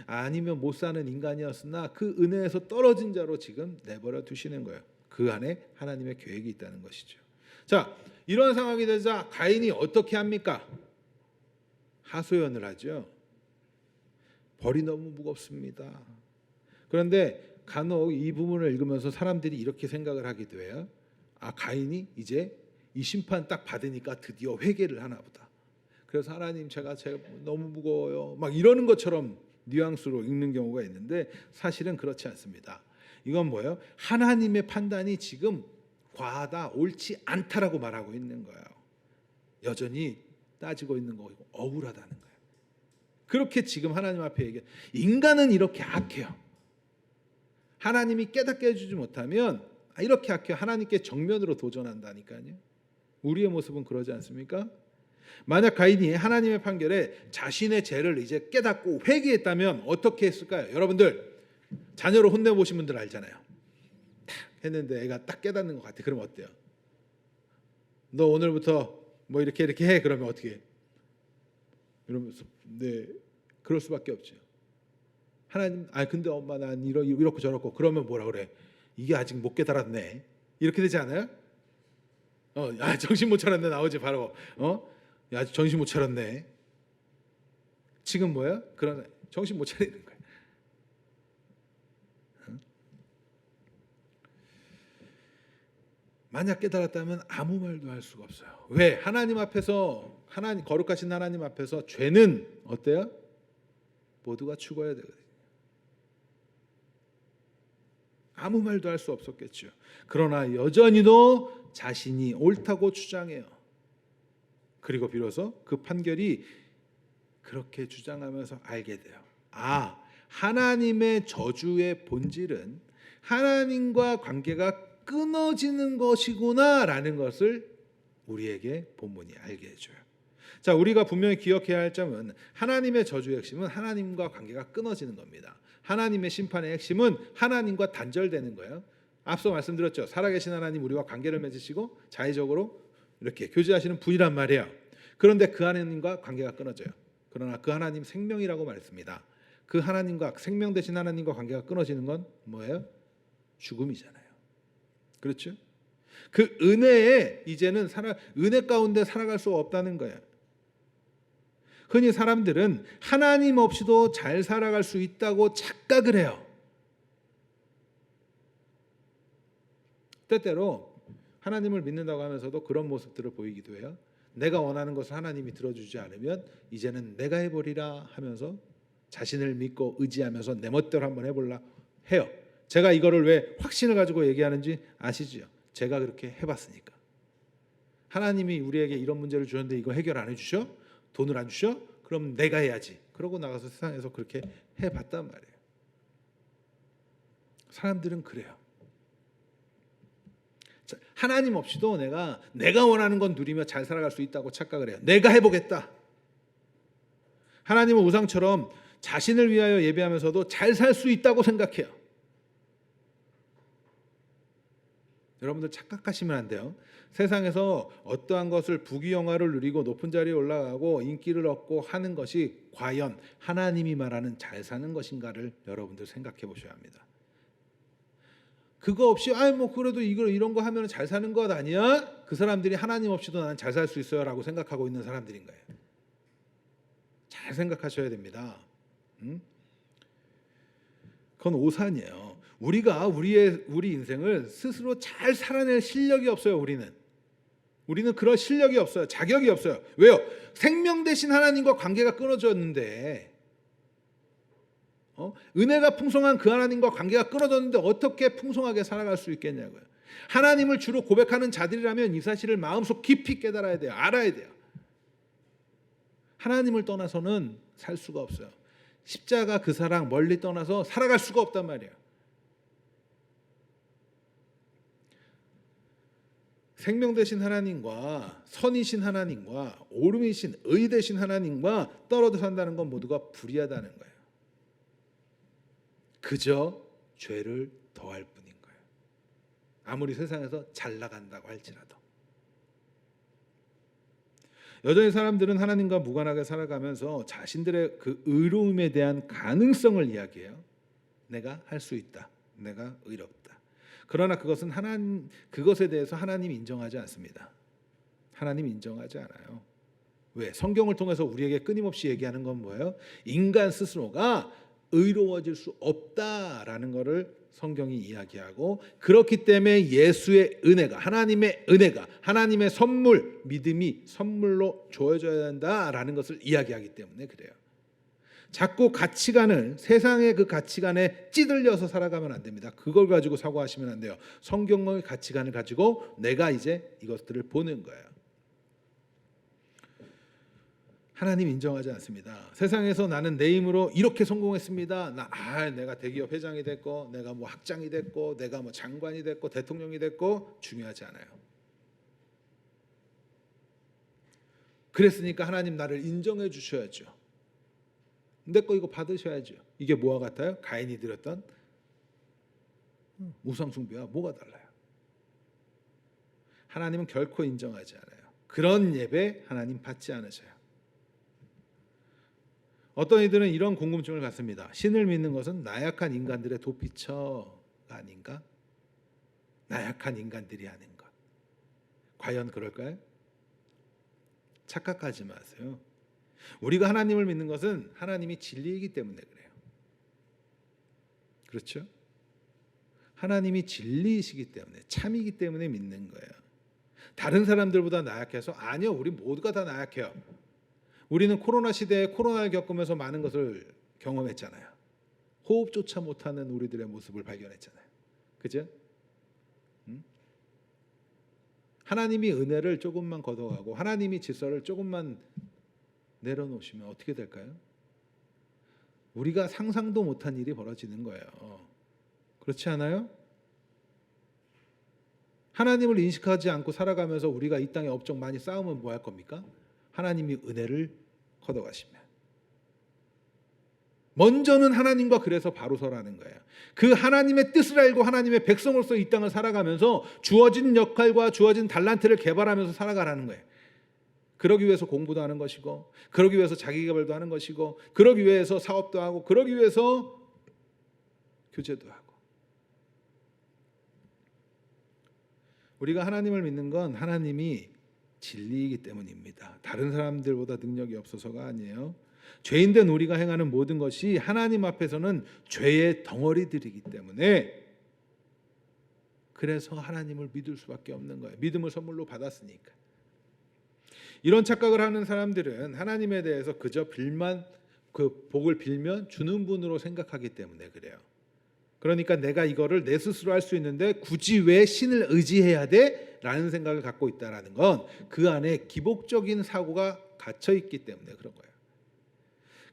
아니면 못 사는 인간이었으나 그 은혜에서 떨어진 자로 지금 내버려 두시는 거예요. 그 안에 하나님의 계획이 있다는 것이죠. 자, 이런 상황이 되자 가인이 어떻게 합니까? 하소연을 하죠. 벌이 너무 무겁습니다. 그런데 간혹 이 부분을 읽으면서 사람들이 이렇게 생각을 하기도 해요. 아, 가인이 이제 이 심판 딱 받으니까 드디어 회개를 하나 보다. 그래서 하나님 제가 너무 무거워요, 막 이러는 것처럼 뉘앙스로 읽는 경우가 있는데 사실은 그렇지 않습니다. 이건 뭐예요? 하나님의 판단이 지금 과하다, 옳지 않다라고 말하고 있는 거예요. 여전히 따지고 있는 거고 억울하다는 거예요. 그렇게 지금 하나님 앞에 얘기해. 인간은 이렇게 악해요. 하나님이 깨닫게 해주지 못하면 이렇게 악해요. 하나님께 정면으로 도전한다니까요. 우리의 모습은 그러지 않습니까? 만약 가인이 하나님의 판결에 자신의 죄를 이제 깨닫고 회개했다면 어떻게 했을까요? 여러분들 자녀를 혼내보신 분들 알잖아요. 딱 했는데 애가 딱 깨닫는 것 같아. 그럼 어때요? 너 오늘부터 뭐 이렇게 해. 그러면 어떻게 해? 이러면서 네, 그럴 수밖에 없죠. 하나님, 근데 엄마 난 이렇고 저렇고. 그러면 뭐라 그래? 이게 아직 못 깨달았네. 이렇게 되지 않아요? 정신 못 차렸네. 나오지 바로. 야, 정신 못 차렸네. 지금 뭐야? 그런 정신 못 차리는 거야. 만약 깨달았다면 아무 말도 할 수가 없어요. 왜? 하나님 앞에서, 하나님 거룩하신 하나님 앞에서 죄는 어때요? 모두가 죽어야 되거든요. 아무 말도 할 수 없었겠죠. 그러나 여전히도 자신이 옳다고 주장해요. 그리고 비로소 그 판결이 그렇게 주장하면서 알게 돼요. 아, 하나님의 저주의 본질은 하나님과 관계가 끊어지는 것이구나라는 것을 우리에게 본문이 알게 해줘요. 자, 우리가 분명히 기억해야 할 점은 하나님의 저주의 핵심은 하나님과 관계가 끊어지는 겁니다. 하나님의 심판의 핵심은 하나님과 단절되는 거예요. 앞서 말씀드렸죠. 살아계신 하나님 우리와 관계를 맺으시고 자의적으로 이렇게 교제하시는 분이란 말이에요. 그런데 그 하나님과 관계가 끊어져요. 그러나 그 하나님 생명이라고 말했습니다. 그 하나님과 생명 되신 하나님과 관계가 끊어지는 건 뭐예요? 죽음이잖아요. 그렇죠? 그 은혜에 이제는 은혜 가운데 살아갈 수 없다는 거예요. 흔히 사람들은 하나님 없이도 잘 살아갈 수 있다고 착각을 해요. 때때로 하나님을 믿는다고 하면서도 그런 모습들을 보이기도 해요. 내가 원하는 것을 하나님이 들어주지 않으면 이제는 내가 해보리라 하면서 자신을 믿고 의지하면서 내 멋대로 한번 해볼라 해요. 제가 이거를 왜 확신을 가지고 얘기하는지 아시죠? 제가 그렇게 해봤으니까. 하나님이 우리에게 이런 문제를 주셨는데 이거 해결 안 해주셔? 돈을 안 주셔? 그럼 내가 해야지. 그러고 나가서 세상에서 그렇게 해봤단 말이에요. 사람들은 그래요. 하나님 없이도 내가 원하는 건 누리며 잘 살아갈 수 있다고 착각을 해요. 내가 해보겠다. 하나님은 우상처럼 자신을 위하여 예배하면서도 잘 살 수 있다고 생각해요. 여러분들 착각하시면 안 돼요. 세상에서 어떠한 것을 부귀영화를 누리고 높은 자리에 올라가고 인기를 얻고 하는 것이 과연 하나님이 말하는 잘 사는 것인가를 여러분들 생각해 보셔야 합니다. 그거 없이 그래도 이런 거 하면 잘 사는 것 아니야? 그 사람들이 하나님 없이도 나는 잘 살 수 있어요라고 생각하고 있는 사람들인 거예요. 잘 생각하셔야 됩니다. 그건 오산이에요. 우리가 우리 인생을 스스로 잘 살아낼 실력이 없어요. 우리는 그런 실력이 없어요. 자격이 없어요. 왜요? 생명 되신 하나님과 관계가 끊어졌는데 은혜가 풍성한 그 하나님과 관계가 끊어졌는데 어떻게 풍성하게 살아갈 수 있겠냐고요. 하나님을 주로 고백하는 자들이라면 이 사실을 마음속 깊이 깨달아야 돼요. 알아야 돼요. 하나님을 떠나서는 살 수가 없어요. 십자가 그 사랑 멀리 떠나서 살아갈 수가 없단 말이에요. 생명 되신 하나님과 선이신 하나님과 오름이신 의 되신 하나님과 떨어져 산다는 건 모두가 불의하다는 거예요. 그저 죄를 더할 뿐인 거예요. 아무리 세상에서 잘 나간다고 할지라도. 여전히 사람들은 하나님과 무관하게 살아가면서 자신들의 그 의로움에 대한 가능성을 이야기해요. 내가 할 수 있다. 내가 의롭다. 그러나 그것에 대해서 하나님이 인정하지 않습니다. 하나님 인정하지 않아요. 왜? 성경을 통해서 우리에게 끊임없이 얘기하는 건 뭐예요? 인간 스스로가 의로워질 수 없다라는 것을 성경이 이야기하고, 그렇기 때문에 예수의 은혜가, 하나님의 은혜가, 하나님의 선물, 믿음이 선물로 주어져야 된다라는 것을 이야기하기 때문에 그래요. 자꾸 가치관을, 세상의 그 가치관에 찌들려서 살아가면 안 됩니다. 그걸 가지고 사고하시면 안 돼요. 성경의 가치관을 가지고 내가 이제 이것들을 보는 거예요. 하나님 인정하지 않습니다. 세상에서 나는 내 힘으로 이렇게 성공했습니다. 내가 대기업 회장이 됐고, 내가 학장이 됐고, 내가 장관이 됐고, 대통령이 됐고, 중요하지 않아요. 그랬으니까 하나님 나를 인정해 주셔야죠. 내 거 이거 받으셔야죠. 이게 뭐와 같아요? 가인이 드렸던 우상숭배와 뭐가 달라요? 하나님은 결코 인정하지 않아요. 그런 예배 하나님 받지 않으셔요. 어떤 이들은 이런 궁금증을 갖습니다. 신을 믿는 것은 나약한 인간들의 도피처가 아닌가? 나약한 인간들이 하는 것. 과연 그럴까요? 착각하지 마세요. 우리가 하나님을 믿는 것은 하나님이 진리이기 때문에 그래요. 그렇죠? 하나님이 진리이시기 때문에, 참이기 때문에 믿는 거예요. 다른 사람들보다 나약해서? 아니요, 우리 모두가 다 나약해요. 우리는 코로나 시대에 코로나를 겪으면서 많은 것을 경험했잖아요. 호흡조차 못하는 우리들의 모습을 발견했잖아요. 그죠? 음? 하나님이 은혜를 조금만 걷어가고 하나님이 질서를 조금만 내려놓으시면 어떻게 될까요? 우리가 상상도 못한 일이 벌어지는 거예요. 그렇지 않아요? 하나님을 인식하지 않고 살아가면서 우리가 이 땅에 업적 많이 쌓으면 뭐 할 겁니까? 하나님이 은혜를 걷어가시면 먼저는 하나님과 그래서 바로 서라는 거예요. 그 하나님의 뜻을 알고 하나님의 백성으로서 이 땅을 살아가면서 주어진 역할과 주어진 달란트를 개발하면서 살아가라는 거예요. 그러기 위해서 공부도 하는 것이고, 그러기 위해서 자기개발도 하는 것이고, 그러기 위해서 사업도 하고, 그러기 위해서 교제도 하고. 우리가 하나님을 믿는 건 하나님이 진리이기 때문입니다. 다른 사람들보다 능력이 없어서가 아니에요. 죄인된 우리가 행하는 모든 것이 하나님 앞에서는 죄의 덩어리들이기 때문에 그래서 하나님을 믿을 수밖에 없는 거예요. 믿음을 선물로 받았으니까. 이런 착각을 하는 사람들은 하나님에 대해서 그저 그 복을 빌면 주는 분으로 생각하기 때문에 그래요. 그러니까 내가 이거를 내 스스로 할 수 있는데 굳이 왜 신을 의지해야 돼? 라는 생각을 갖고 있다는 건 그 안에 기복적인 사고가 갇혀 있기 때문에 그런 거예요.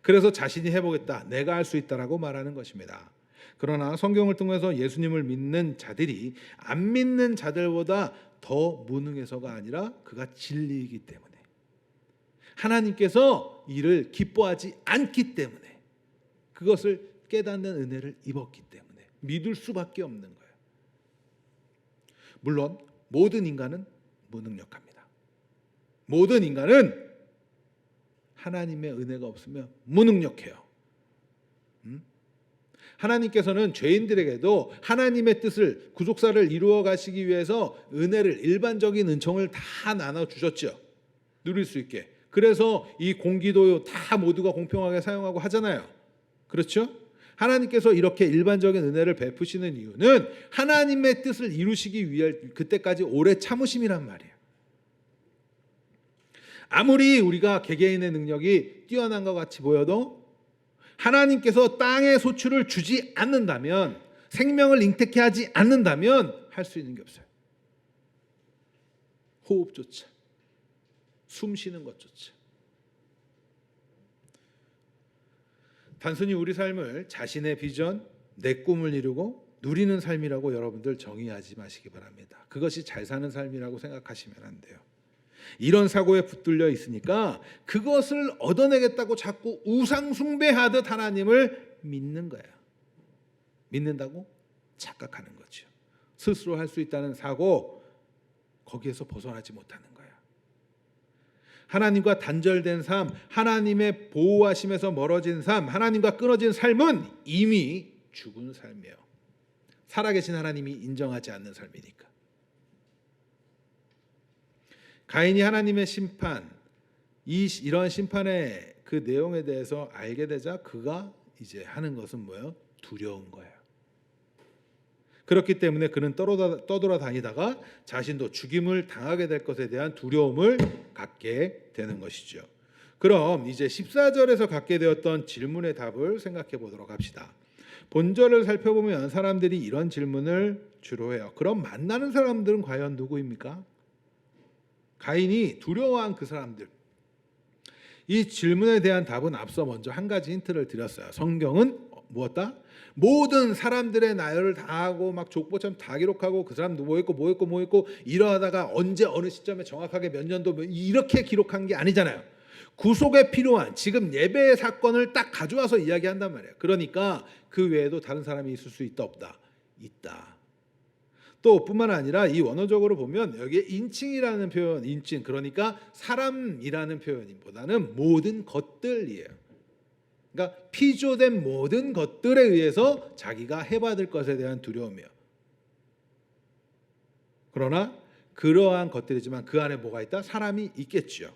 그래서 자신이 해보겠다, 내가 할 수 있다라고 말하는 것입니다. 그러나 성경을 통해서 예수님을 믿는 자들이 안 믿는 자들보다 더 무능해서가 아니라 그가 진리이기 때문에 하나님께서 이를 기뻐하지 않기 때문에 그것을 깨닫는 은혜를 입었기 때문에 믿을 수밖에 없는 거예요. 물론 모든 인간은 무능력합니다. 모든 인간은 하나님의 은혜가 없으면 무능력해요. 하나님께서는 죄인들에게도 하나님의 뜻을 구속사를 이루어 가시기 위해서 은혜를 일반적인 은총을 다 나눠 주셨죠. 누릴 수 있게. 그래서 이 공기도 다 모두가 공평하게 사용하고 하잖아요. 그렇죠? 하나님께서 이렇게 일반적인 은혜를 베푸시는 이유는 하나님의 뜻을 이루시기 위해 그때까지 오래 참으심이란 말이에요. 아무리 우리가 개개인의 능력이 뛰어난 것 같이 보여도 하나님께서 땅의 소출을 주지 않는다면, 생명을 잉태케 하지 않는다면 할 수 있는 게 없어요. 호흡조차, 숨 쉬는 것조차. 단순히 우리 삶을 자신의 비전, 내 꿈을 이루고 누리는 삶이라고 여러분들 정의하지 마시기 바랍니다. 그것이 잘 사는 삶이라고 생각하시면 안 돼요. 이런 사고에 붙들려 있으니까 그것을 얻어내겠다고 자꾸 우상 숭배하듯 하나님을 믿는 거예요. 믿는다고 착각하는 거죠. 스스로 할 수 있다는 사고, 거기에서 벗어나지 못하는 거예요. 하나님과 단절된 삶, 하나님의 보호하심에서 멀어진 삶, 하나님과 끊어진 삶은 이미 죽은 삶이에요. 살아계신 하나님이 인정하지 않는 삶이니까. 가인이 하나님의 심판, 이런 심판의 그 내용에 대해서 알게 되자 그가 이제 하는 것은 뭐예요? 두려운 거예요. 그렇기 때문에 그는 떠돌아다니다가 자신도 죽임을 당하게 될 것에 대한 두려움을 갖게 되는 것이죠. 그럼 이제 14절에서 갖게 되었던 질문의 답을 생각해 보도록 합시다. 본절을 살펴보면 사람들이 이런 질문을 주로 해요. 그럼 만나는 사람들은 과연 누구입니까? 가인이 두려워한 그 사람들. 이 질문에 대한 답은 앞서 먼저 한 가지 힌트를 드렸어요. 성경은 무엇다? 모든 사람들의 나열을 다 하고 막 족보처럼 다 기록하고 그 사람 뭐 했고 이러하다가 언제 어느 시점에 정확하게 몇 년도 이렇게 기록한 게 아니잖아요. 구속에 필요한 지금 예배의 사건을 딱 가져와서 이야기한단 말이에요. 그러니까 그 외에도 다른 사람이 있을 수 있다 없다? 있다. 또 뿐만 아니라 이 원어적으로 보면 여기에 인칭이라는 표현, 인칭 그러니까 사람이라는 표현보다는 모든 것들이에요. 그러니까 피조된 모든 것들에 의해서 자기가 해받을 것에 대한 두려움이에요. 그러나 그러한 것들이지만 그 안에 뭐가 있다? 사람이 있겠죠.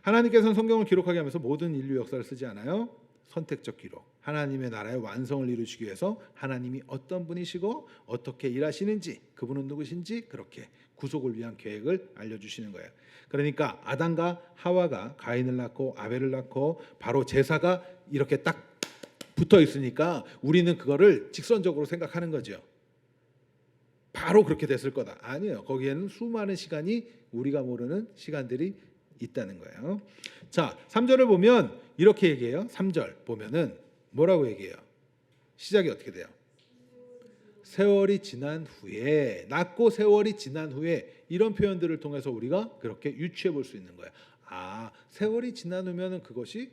하나님께서는 성경을 기록하게 하면서 모든 인류 역사를 쓰지 않아요. 선택적 기록. 하나님의 나라의 완성을 이루시기 위해서 하나님이 어떤 분이시고 어떻게 일하시는지, 그분은 누구신지 그렇게 구속을 위한 계획을 알려주시는 거예요. 그러니까 아담과 하와가 가인을 낳고 아벨을 낳고 바로 제사가 이렇게 딱 붙어 있으니까 우리는 그거를 직선적으로 생각하는 거죠. 바로 그렇게 됐을 거다. 아니에요. 거기에는 수많은 시간이 우리가 모르는 시간들이 있다는 거예요. 자, 3절을 보면 이렇게 얘기해요. 3절 보면은 뭐라고 얘기해요? 시작이 어떻게 돼요? 세월이 지난 후에, 낮고 세월이 지난 후에, 이런 표현들을 통해서 우리가 그렇게 유추해 볼 수 있는 거예요. 아, 세월이 지난 후면은 그것이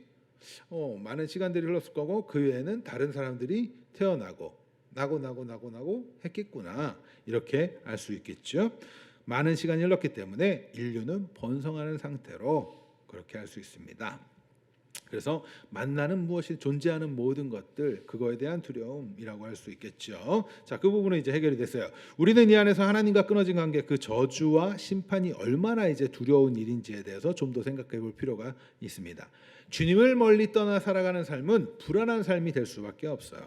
많은 시간들이 흘렀을 거고 그 외에는 다른 사람들이 태어나고 나고 했겠구나, 이렇게 알 수 있겠죠. 많은 시간이 흘렀기 때문에 인류는 번성하는 상태로 그렇게 할 수 있습니다. 그래서 만나는 무엇이 존재하는 모든 것들, 그거에 대한 두려움이라고 할 수 있겠죠. 자, 그 부분은 이제 해결이 됐어요. 우리는 이 안에서 하나님과 끊어진 관계, 그 저주와 심판이 얼마나 이제 두려운 일인지에 대해서 좀 더 생각해 볼 필요가 있습니다. 주님을 멀리 떠나 살아가는 삶은 불안한 삶이 될 수밖에 없어요.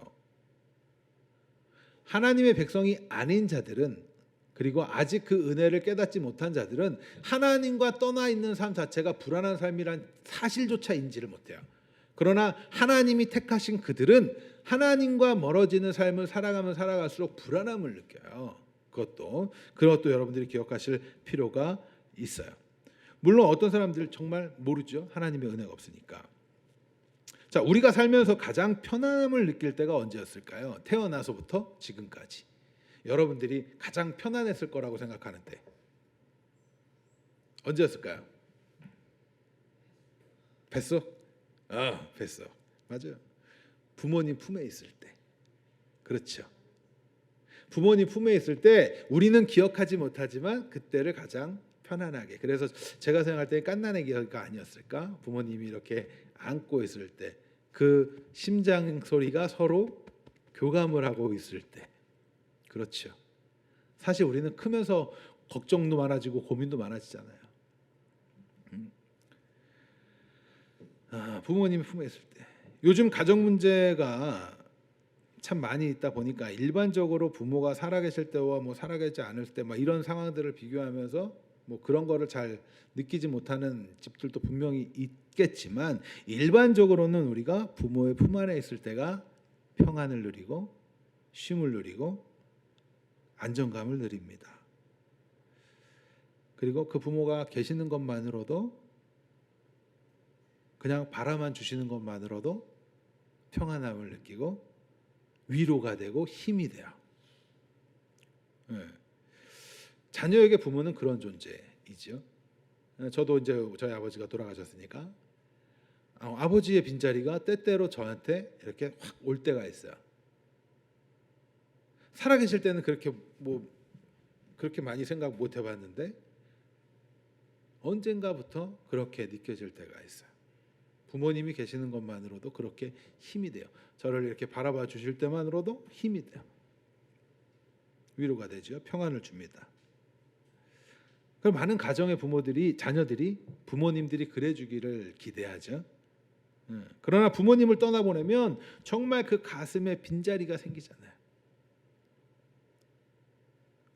하나님의 백성이 아닌 자들은, 그리고 아직 그 은혜를 깨닫지 못한 자들은 하나님과 떠나 있는 삶 자체가 불안한 삶이란 사실조차 인지를 못해요. 그러나 하나님이 택하신 그들은 하나님과 멀어지는 삶을 살아가면 살아갈수록 불안함을 느껴요. 그것도 여러분들이 기억하실 필요가 있어요. 물론 어떤 사람들 정말 모르죠. 하나님의 은혜가 없으니까. 자, 우리가 살면서 가장 편안함을 느낄 때가 언제였을까요? 태어나서부터 지금까지. 여러분들이 가장 편안했을 거라고 생각하는 때 언제였을까요? 뱃속? 뱃속. 맞아요. 부모님 품에 있을 때. 그렇죠. 부모님 품에 있을 때 우리는 기억하지 못하지만 그때를 가장 편안하게. 그래서 제가 생각할 때 갓난의 기억이 아니었을까? 부모님이 이렇게 안고 있을 때, 그 심장 소리가 서로 교감을 하고 있을 때. 그렇죠. 사실 우리는 크면서 걱정도 많아지고 고민도 많아지잖아요. 부모님이 품에 있을 때. 요즘 가정 문제가 참 많이 있다 보니까 일반적으로 부모가 살아계실 때와 살아계지 않을 때 이런 상황들을 비교하면서 그런 거를 잘 느끼지 못하는 집들도 분명히 있겠지만, 일반적으로는 우리가 부모의 품 안에 있을 때가 평안을 누리고 쉼을 누리고 안정감을 누립니다. 그리고 그 부모가 계시는 것만으로도, 그냥 바라만 주시는 것만으로도 평안함을 느끼고 위로가 되고 힘이 돼요. 자녀에게 부모는 그런 존재이죠. 저도 이제 저희 아버지가 돌아가셨으니까 아버지의 빈자리가 때때로 저한테 이렇게 확 올 때가 있어요. 살아계실 때는 그렇게 많이 생각 못 해봤는데 언젠가부터 그렇게 느껴질 때가 있어요. 부모님이 계시는 것만으로도 그렇게 힘이 돼요. 저를 이렇게 바라봐 주실 때만으로도 힘이 돼요. 위로가 되죠. 평안을 줍니다. 그럼 많은 가정의 자녀들이 부모님들이 그래주기를 기대하죠. 그러나 부모님을 떠나보내면 정말 그 가슴에 빈자리가 생기잖아요.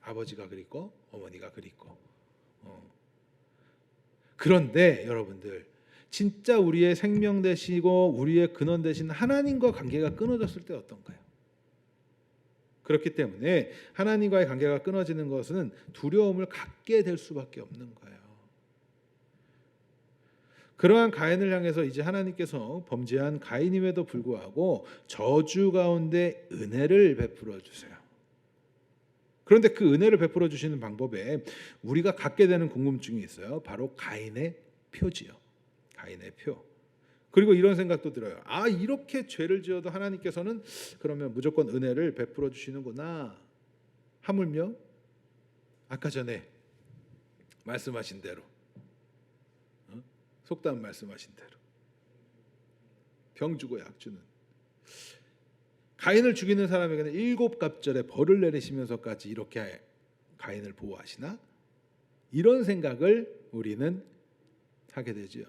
아버지가 그립고 어머니가 그립고. 그런데 여러분들, 진짜 우리의 생명 되시고 우리의 근원 되신 하나님과 관계가 끊어졌을 때 어떤가요? 그렇기 때문에 하나님과의 관계가 끊어지는 것은 두려움을 갖게 될 수밖에 없는 거예요. 그러한 가인을 향해서 이제 하나님께서 범죄한 가인임에도 불구하고 저주 가운데 은혜를 베풀어 주세요. 그런데 그 은혜를 베풀어 주시는 방법에 우리가 갖게 되는 궁금증이 있어요. 바로 가인의 표지요. 가인의 표. 그리고 이런 생각도 들어요. 이렇게 죄를 지어도 하나님께서는 그러면 무조건 은혜를 베풀어 주시는구나. 하물며 아까 전에 말씀하신 대로, 속담 말씀하신 대로 병 주고 약 주는, 가인을 죽이는 사람에게는 7갑절의 벌을 내리시면서까지 이렇게 가인을 보호하시나? 이런 생각을 우리는 하게 되죠.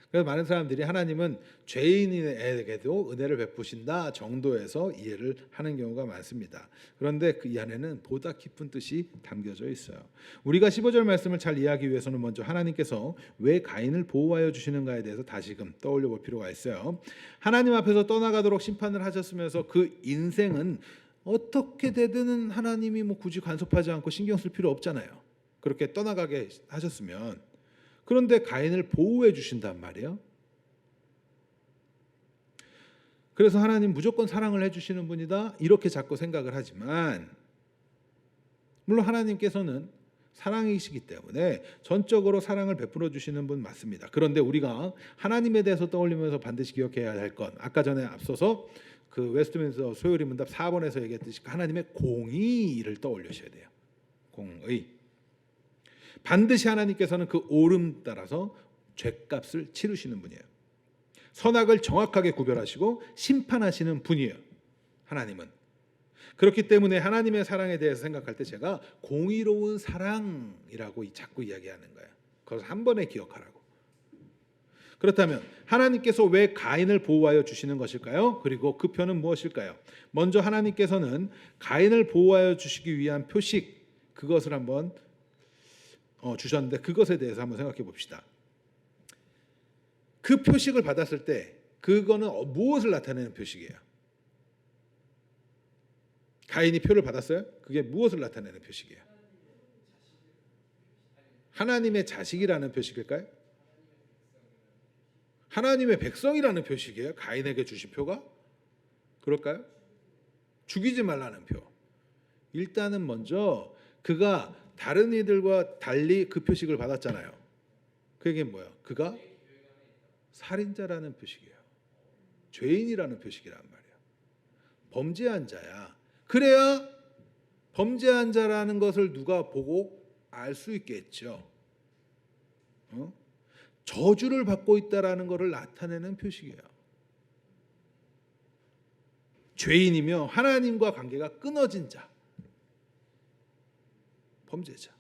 그래서 많은 사람들이 하나님은 죄인에게도 은혜를 베푸신다 정도에서 이해를 하는 경우가 많습니다. 그런데 그 이 안에는 보다 깊은 뜻이 담겨져 있어요. 우리가 15절 말씀을 잘 이해하기 위해서는 먼저 하나님께서 왜 가인을 보호하여 주시는가에 대해서 다시금 떠올려 볼 필요가 있어요. 하나님 앞에서 떠나가도록 심판을 하셨으면서 그 인생은 어떻게 되든 하나님이 뭐 굳이 간섭하지 않고 신경 쓸 필요 없잖아요. 그렇게 떠나가게 하셨으면. 그런데 가인을 보호해 주신단 말이에요. 그래서 하나님 무조건 사랑을 해주시는 분이다 이렇게 자꾸 생각을 하지만, 물론 하나님께서는 사랑이시기 때문에 전적으로 사랑을 베풀어 주시는 분 맞습니다. 그런데 우리가 하나님에 대해서 떠올리면서 반드시 기억해야 할 건, 아까 전에 앞서서 그 웨스트민스터 소요리 문답 4번에서 얘기했듯이 하나님의 공의를 떠올리셔야 돼요. 공의. 반드시 하나님께서는 그 옳음 따라서 죄값을 치르시는 분이에요. 선악을 정확하게 구별하시고 심판하시는 분이에요. 하나님은. 그렇기 때문에 하나님의 사랑에 대해서 생각할 때 제가 공의로운 사랑이라고 자꾸 이야기하는 거예요. 그것을 한 번에 기억하라고. 그렇다면 하나님께서 왜 가인을 보호하여 주시는 것일까요? 그리고 그 표는 무엇일까요? 먼저 하나님께서는 가인을 보호하여 주시기 위한 표식, 그것을 한번 주셨는데, 그것에 대해서 한번 생각해 봅시다. 그 표식을 받았을 때 그거는 무엇을 나타내는 표식이에요? 가인이 표를 받았어요? 그게 무엇을 나타내는 표식이에요? 하나님의 자식이라는 표식일까요? 하나님의 백성이라는 표식이에요? 가인에게 주신 표가? 그럴까요? 죽이지 말라는 표. 일단은 먼저 그가 다른 이들과 달리 그 표식을 받았잖아요. 그게 뭐예요? 그가 살인자라는 표식이에요. 죄인이라는 표식이란 말이에요. 범죄한 자야. 그래야 범죄한 자라는 것을 누가 보고 알 수 있겠죠. 저주를 받고 있다라는 것을 나타내는 표식이에요. 죄인이며 하나님과 관계가 끊어진 자, 범죄자.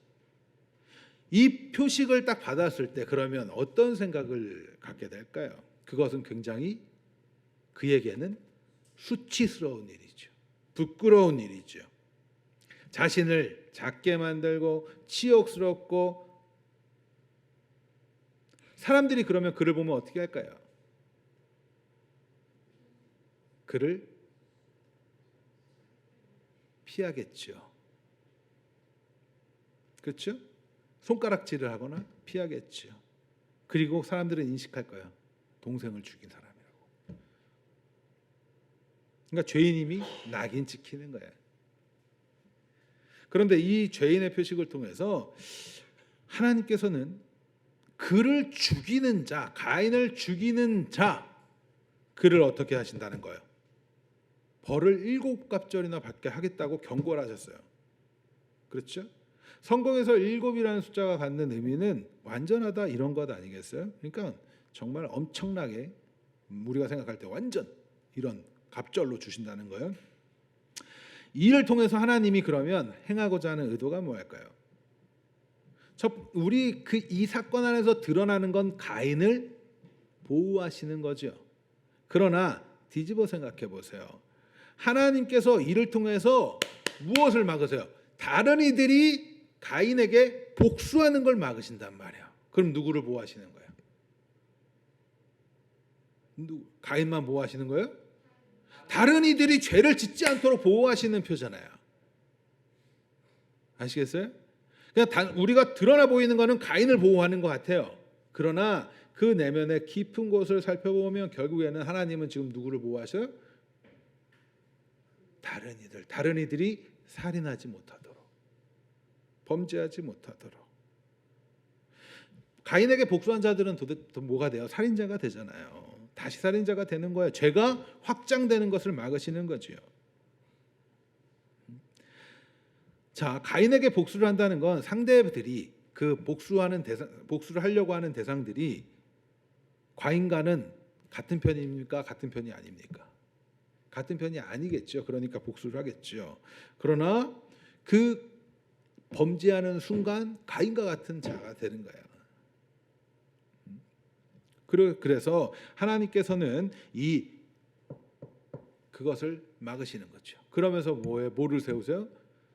이 표식을 딱 받았을 때 그러면 어떤 생각을 갖게 될까요? 그것은 굉장히 그에게는 수치스러운 일이죠. 부끄러운 일이죠. 자신을 작게 만들고 치욕스럽고, 사람들이 그러면 그를 보면 어떻게 할까요? 그를 피하겠죠. 그렇죠? 손가락질을 하거나 피하겠죠. 그리고 사람들은 인식할 거예요. 동생을 죽인 사람이라고. 그러니까 죄인임이 낙인 찍히는 거예요. 그런데 이 죄인의 표식을 통해서 하나님께서는 그를 죽이는 자, 가인을 죽이는 자, 그를 어떻게 하신다는 거예요? 벌을 7갑절이나 받게 하겠다고 경고를 하셨어요. 그렇죠? 성경에서 7이라는 숫자가 갖는 의미는 완전하다 이런 것 아니겠어요? 그러니까 정말 엄청나게 우리가 생각할 때 완전 이런 갑절로 주신다는 거예요. 이를 통해서 하나님이 그러면 행하고자 하는 의도가 뭐일까요? 우리 이 사건 안에서 드러나는 건 가인을 보호하시는 거죠. 그러나 뒤집어 생각해 보세요. 하나님께서 이를 통해서 무엇을 막으세요? 다른 이들이 가인에게 복수하는 걸 막으신단 말이에요. 그럼 누구를 보호하시는 거예요? 가인만 보호하시는 거예요? 다른 이들이 죄를 짓지 않도록 보호하시는 표잖아요. 아시겠어요? 그냥 우리가 드러나 보이는 것은 가인을 보호하는 것 같아요. 그러나 그 내면의 깊은 곳을 살펴보면 결국에는 하나님은 지금 누구를 보호하셔요? 다른 이들이 살인하지 못하도록, 범죄하지 못하도록. 가인에게 복수한 자들은 도대체 뭐가 돼요? 살인자가 되잖아요. 다시 살인자가 되는 거예요. 죄가 확장되는 것을 막으시는 거지요. 자, 가인에게 복수를 한다는 건 상대들이 그 복수를 하려고 하는 대상들이 과인과는 같은 편입니까? 같은 편이 아닙니까? 같은 편이 아니겠죠. 그러니까 복수를 하겠죠. 그러나 그 범죄하는 순간 가인과 같은 자가 되는 거예요. 그래서 하나님께서는 그것을 막으시는 거죠. 그러면서 뭐를 세우세요?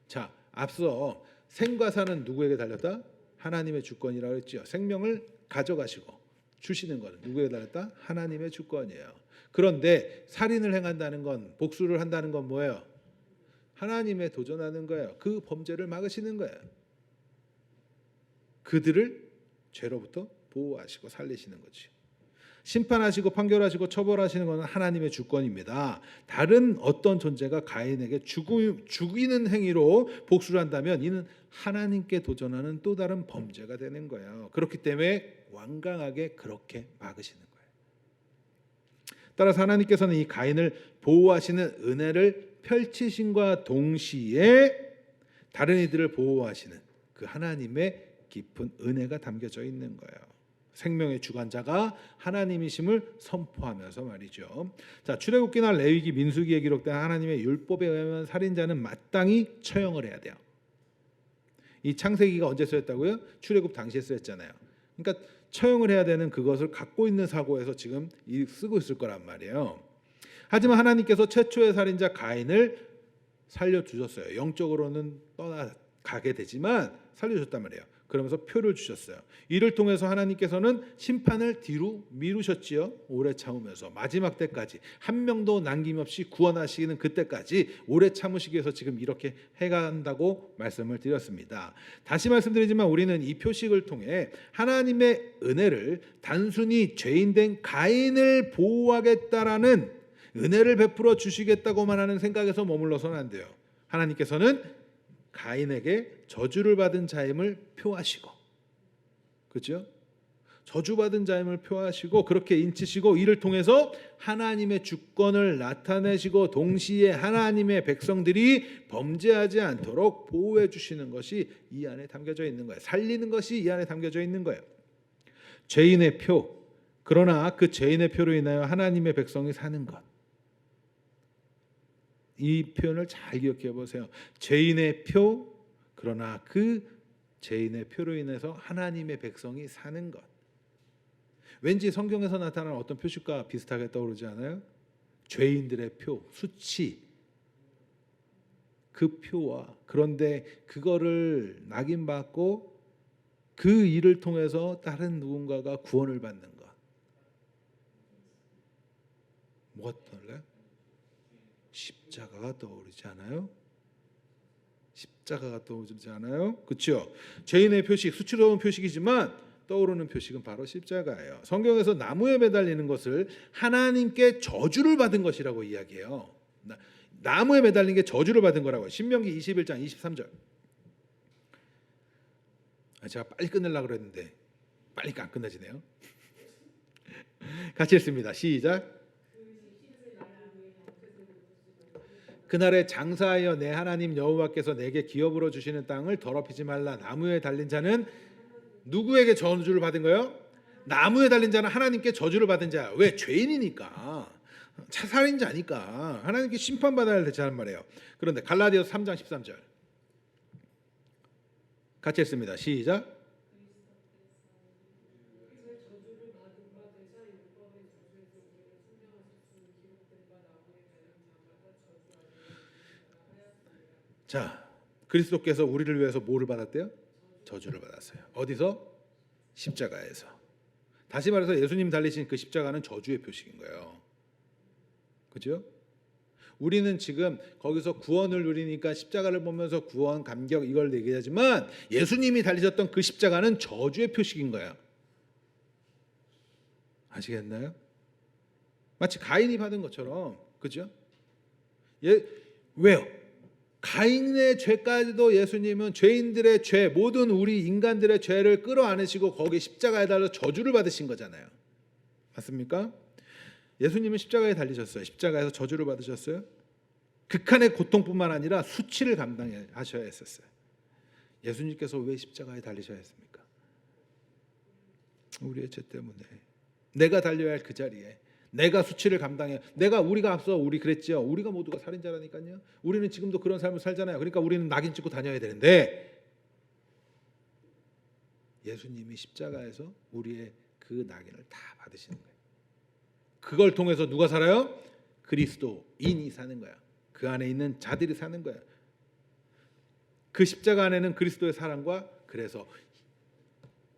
자, 앞서 생과 사는 누구에게 달렸다? 하나님의 주권이라고 했죠. 생명을 가져가시고 주시는 것은 누구에게 달렸다? 하나님의 주권이에요. 그런데 살인을 행한다는 건, 복수를 한다는 건 뭐예요? 하나님에 도전하는 거예요. 그 범죄를 막으시는 거예요. 그들을 죄로부터 보호하시고 살리시는 거죠. 심판하시고 판결하시고 처벌하시는 것은 하나님의 주권입니다. 다른 어떤 존재가 가인에게 죽이는 행위로 복수를 한다면 이는 하나님께 도전하는 또 다른 범죄가 되는 거예요. 그렇기 때문에 완강하게 그렇게 막으시는 거예요. 따라서 하나님께서는 이 가인을 보호하시는 은혜를 펼치심과 동시에 다른 이들을 보호하시는 그 하나님의 깊은 은혜가 담겨져 있는 거예요. 생명의 주관자가 하나님이심을 선포하면서 말이죠. 자, 출애굽기나 레위기, 민수기에 기록된 하나님의 율법에 의하면 살인자는 마땅히 처형을 해야 돼요. 이 창세기가 언제 쓰였다고요? 출애굽 당시에 쓰였잖아요. 그러니까 처형을 해야 되는 그것을 갖고 있는 사고에서 지금 쓰고 있을 거란 말이에요. 하지만 하나님께서 최초의 살인자 가인을 살려주셨어요. 영적으로는 떠나가게 되지만 살려줬단 말이에요. 그러면서 표를 주셨어요. 이를 통해서 하나님께서는 심판을 뒤로 미루셨지요. 오래 참으면서 마지막 때까지 한 명도 남김없이 구원하시는 그때까지 오래 참으시기 위해서 지금 이렇게 해간다고 말씀을 드렸습니다. 다시 말씀드리지만 우리는 이 표식을 통해 하나님의 은혜를 단순히 죄인된 가인을 보호하겠다라는 은혜를 베풀어 주시겠다고만 하는 생각에서 머물러서는 안 돼요. 하나님께서는 가인에게 저주를 받은 자임을 표하시고, 그렇죠? 저주받은 자임을 표하시고 그렇게 인치시고 이를 통해서 하나님의 주권을 나타내시고 동시에 하나님의 백성들이 범죄하지 않도록 보호해 주시는 것이 이 안에 담겨져 있는 거예요. 살리는 것이 이 안에 담겨져 있는 거예요. 죄인의 표, 그러나 그 죄인의 표로 인하여 하나님의 백성이 사는 것. 이 표현을 잘 기억해 보세요. 죄인의 표, 그러나 그 죄인의 표로 인해서 하나님의 백성이 사는 것. 왠지 성경에서 나타나는 어떤 표식과 비슷하게 떠오르지 않아요? 죄인들의 표, 수치, 그 표와 그런데 그거를 낙인받고 그 일을 통해서 다른 누군가가 구원을 받는 것. 뭐가 떠올라요? 십자가가 떠오르지 않아요? 십자가가 떠오르지 않아요? 그렇죠? 죄인의 표식, 수치로운 표식이지만 떠오르는 표식은 바로 십자가예요. 성경에서 나무에 매달리는 것을 하나님께 저주를 받은 것이라고 이야기해요. 나무에 매달린 게 저주를 받은 거라고요. 신명기 21장 23절. 제가 빨리 끝내려고 그랬는데 빨리 안 끝나지네요. 같이 읽습니다. 시작. 그날에 장사하여 내 하나님 여호와께서 내게 기업으로 주시는 땅을 더럽히지 말라. 나무에 달린 자는 누구에게 저주를 받은 거예요? 나무에 달린 자는 하나님께 저주를 받은 자야. 왜? 죄인이니까, 살인자니까 하나님께 심판받아야 되자는 말이에요. 그런데 갈라디아서 3장 13절 같이 읽습니다. 시작. 자, 그리스도께서 우리를 위해서 뭐를 받았대요? 저주를 받았어요. 어디서? 십자가에서. 다시 말해서 예수님 달리신 그 십자가는 저주의 표식인 거예요. 그죠? 우리는 지금 거기서 구원을 누리니까 십자가를 보면서 구원, 감격 이걸 얘기하지만 예수님이 달리셨던 그 십자가는 저주의 표식인 거예요. 아시겠나요? 마치 가인이 받은 것처럼, 그죠? 왜요? 가인의 죄까지도 예수님은 죄인들의 죄, 모든 우리 인간들의 죄를 끌어안으시고 거기 십자가에 달려 저주를 받으신 거잖아요. 맞습니까? 예수님은 십자가에 달리셨어요. 십자가에서 저주를 받으셨어요. 극한의 고통뿐만 아니라 수치를 감당하셔야 했었어요. 예수님께서 왜 십자가에 달리셔야 했습니까? 우리의 죄 때문에. 내가 달려야 할 그 자리에 내가 수치를 감당해. 우리가 앞서 우리 그랬죠. 우리가 모두가 살인자라니까요. 우리는 지금도 그런 삶을 살잖아요. 그러니까 우리는 낙인 찍고 다녀야 되는데 예수님이 십자가에서 우리의 그 낙인을 다 받으시는 거예요. 그걸 통해서 누가 살아요? 그리스도인이 사는 거야. 그 안에 있는 자들이 사는 거야. 그 십자가 안에는 그리스도의 사랑과 그래서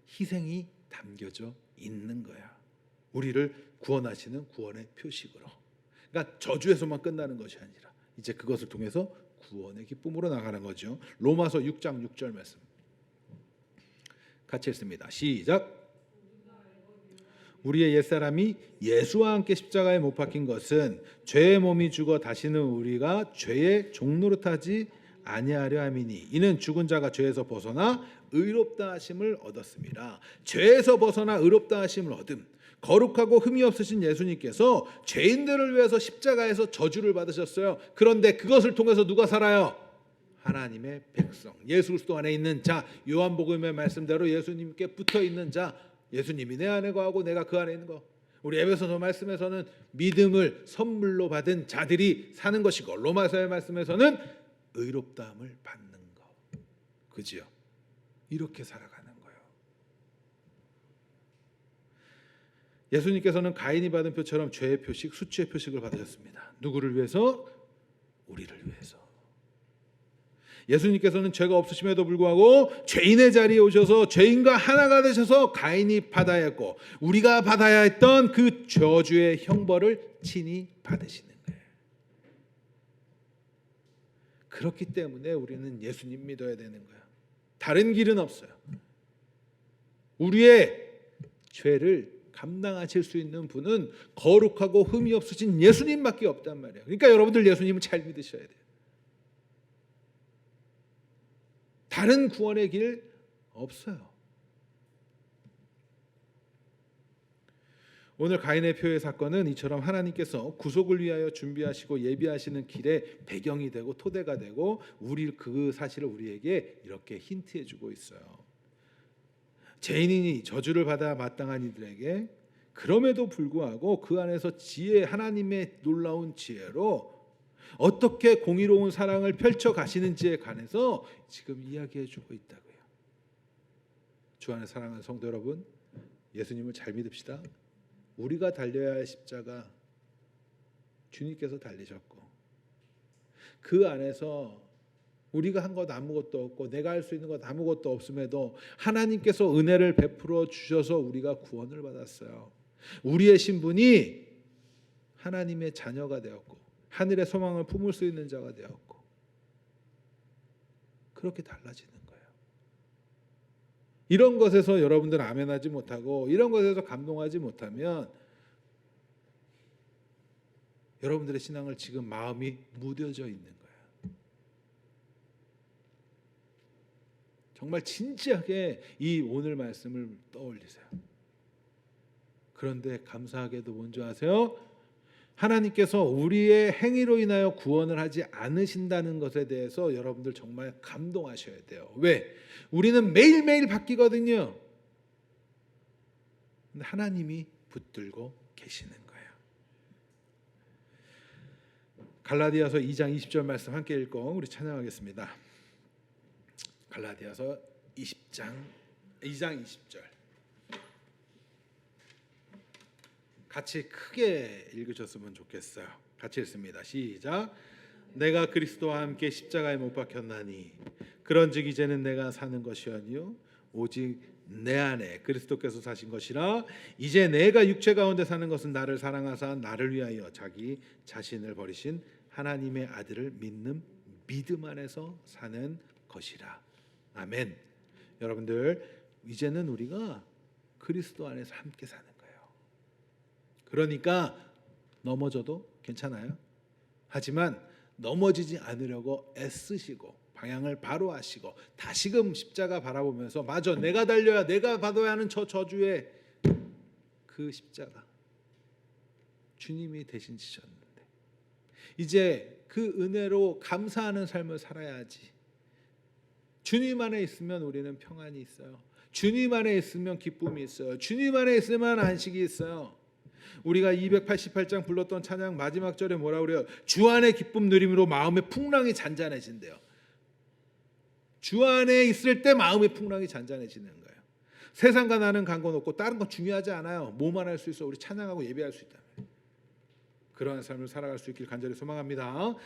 희생이 담겨져 있는 거야. 우리를 구원하시는 구원의 표식으로. 그러니까 저주에서만 끝나는 것이 아니라 이제 그것을 통해서 구원의 기쁨으로 나가는 거죠. 로마서 6장 6절 말씀 같이 읽습니다. 시작. 우리의 옛사람이 예수와 함께 십자가에 못 박힌 것은 죄의 몸이 죽어 다시는 우리가 죄의 종노릇하지 아니하려 함이니 이는 죽은 자가 죄에서 벗어나 의롭다 하심을 얻었습니다. 죄에서 벗어나 의롭다 하심을 얻음. 거룩하고 흠이 없으신 예수님께서 죄인들을 위해서 십자가에서 저주를 받으셨어요. 그런데 그것을 통해서 누가 살아요? 하나님의 백성, 예수 그리스도 안에 있는 자, 요한복음의 말씀대로 예수님께 붙어 있는 자, 예수님이 내 안에 거하고 내가 그 안에 있는 거. 우리 에베소서 말씀에서는 믿음을 선물로 받은 자들이 사는 것이고, 로마서의 말씀에서는 의롭다함을 받는 거. 그지요? 이렇게 살아가는 거예요. 예수님께서는 가인이 받은 표처럼 죄의 표식, 수치의 표식을 받으셨습니다. 누구를 위해서? 우리를 위해서. 예수님께서는 죄가 없으심에도 불구하고 죄인의 자리에 오셔서 죄인과 하나가 되셔서 가인이 받아야 했고 우리가 받아야 했던 그 저주의 형벌을 친히 받으시는 거예요. 그렇기 때문에 우리는 예수님 믿어야 되는 거예요. 다른 길은 없어요. 우리의 죄를 감당하실 수 있는 분은 거룩하고 흠이 없으신 예수님밖에 없단 말이에요. 그러니까 여러분들 예수님을 잘 믿으셔야 돼요. 다른 구원의 길 없어요. 오늘 가인의 표의 사건은 이처럼 하나님께서 구속을 위하여 준비하시고 예비하시는 길의 배경이 되고 토대가 되고 우리 그 사실을 우리에게 이렇게 힌트해 주고 있어요. 죄인이 저주를 받아 마땅한 이들에게 그럼에도 불구하고 그 안에서 지혜, 하나님의 놀라운 지혜로 어떻게 공의로운 사랑을 펼쳐 가시는지에 관해서 지금 이야기해 주고 있다고요. 주 안에 사랑하는 성도 여러분, 예수님을 잘 믿읍시다. 우리가 달려야 할 십자가 주님께서 달리셨고 그 안에서 우리가 한 것 아무것도 없고 내가 할 수 있는 것 아무것도 없음에도 하나님께서 은혜를 베풀어 주셔서 우리가 구원을 받았어요. 우리의 신분이 하나님의 자녀가 되었고 하늘의 소망을 품을 수 있는 자가 되었고 그렇게 달라지는 거예요. 이런 것에서 여러분들 아멘하지 못하고 이런 것에서 감동하지 못하면 여러분들의 신앙을 지금 마음이 무뎌져 있는 거예요. 정말 진지하게 이 오늘 말씀을 떠올리세요. 그런데 감사하게도 뭔지 아세요? 하나님께서 우리의 행위로 인하여 구원을 하지 않으신다는 것에 대해서 여러분들 정말 감동하셔야 돼요. 왜? 우리는 매일매일 바뀌거든요. 근데 하나님이 붙들고 계시는 거예요. 갈라디아서 2장 20절 말씀 함께 읽고 우리 찬양하겠습니다. 갈라디아서 2장 20절 같이 크게 읽으셨으면 좋겠어요. 같이 읽습니다. 시작. 내가 그리스도와 함께 십자가에 못 박혔나니 그런즉 이제는 내가 사는 것이 아니요 오직 내 안에 그리스도께서 사신 것이라. 이제 내가 육체 가운데 사는 것은 나를 사랑하사 나를 위하여 자기 자신을 버리신 하나님의 아들을 믿는 믿음 안에서 사는 것이라. 아멘. 여러분들 이제는 우리가 그리스도 안에서 함께 사는 거예요. 그러니까 넘어져도 괜찮아요. 하지만 넘어지지 않으려고 애쓰시고 방향을 바로 하시고 다시금 십자가 바라보면서 맞아 내가 달려야 내가 받아야 하는 저 저주의 그 십자가 주님이 대신 지셨는데 이제 그 은혜로 감사하는 삶을 살아야지. 주님 안에 있으면 우리는 평안이 있어요. 주님 안에 있으면 기쁨이 있어요. 주님 안에 있으면 안식이 있어요. 우리가 288장 불렀던 찬양 마지막 절에 뭐라 그래요? 주 안에 기쁨 누림으로 마음의 풍랑이 잔잔해진대요. 주 안에 있을 때 마음의 풍랑이 잔잔해지는 거예요. 세상과 나는 관계없고 다른 건 중요하지 않아요. 뭐만 할 수 있어? 우리 찬양하고 예배할 수 있다. 그러한 삶을 살아갈 수 있길 간절히 소망합니다.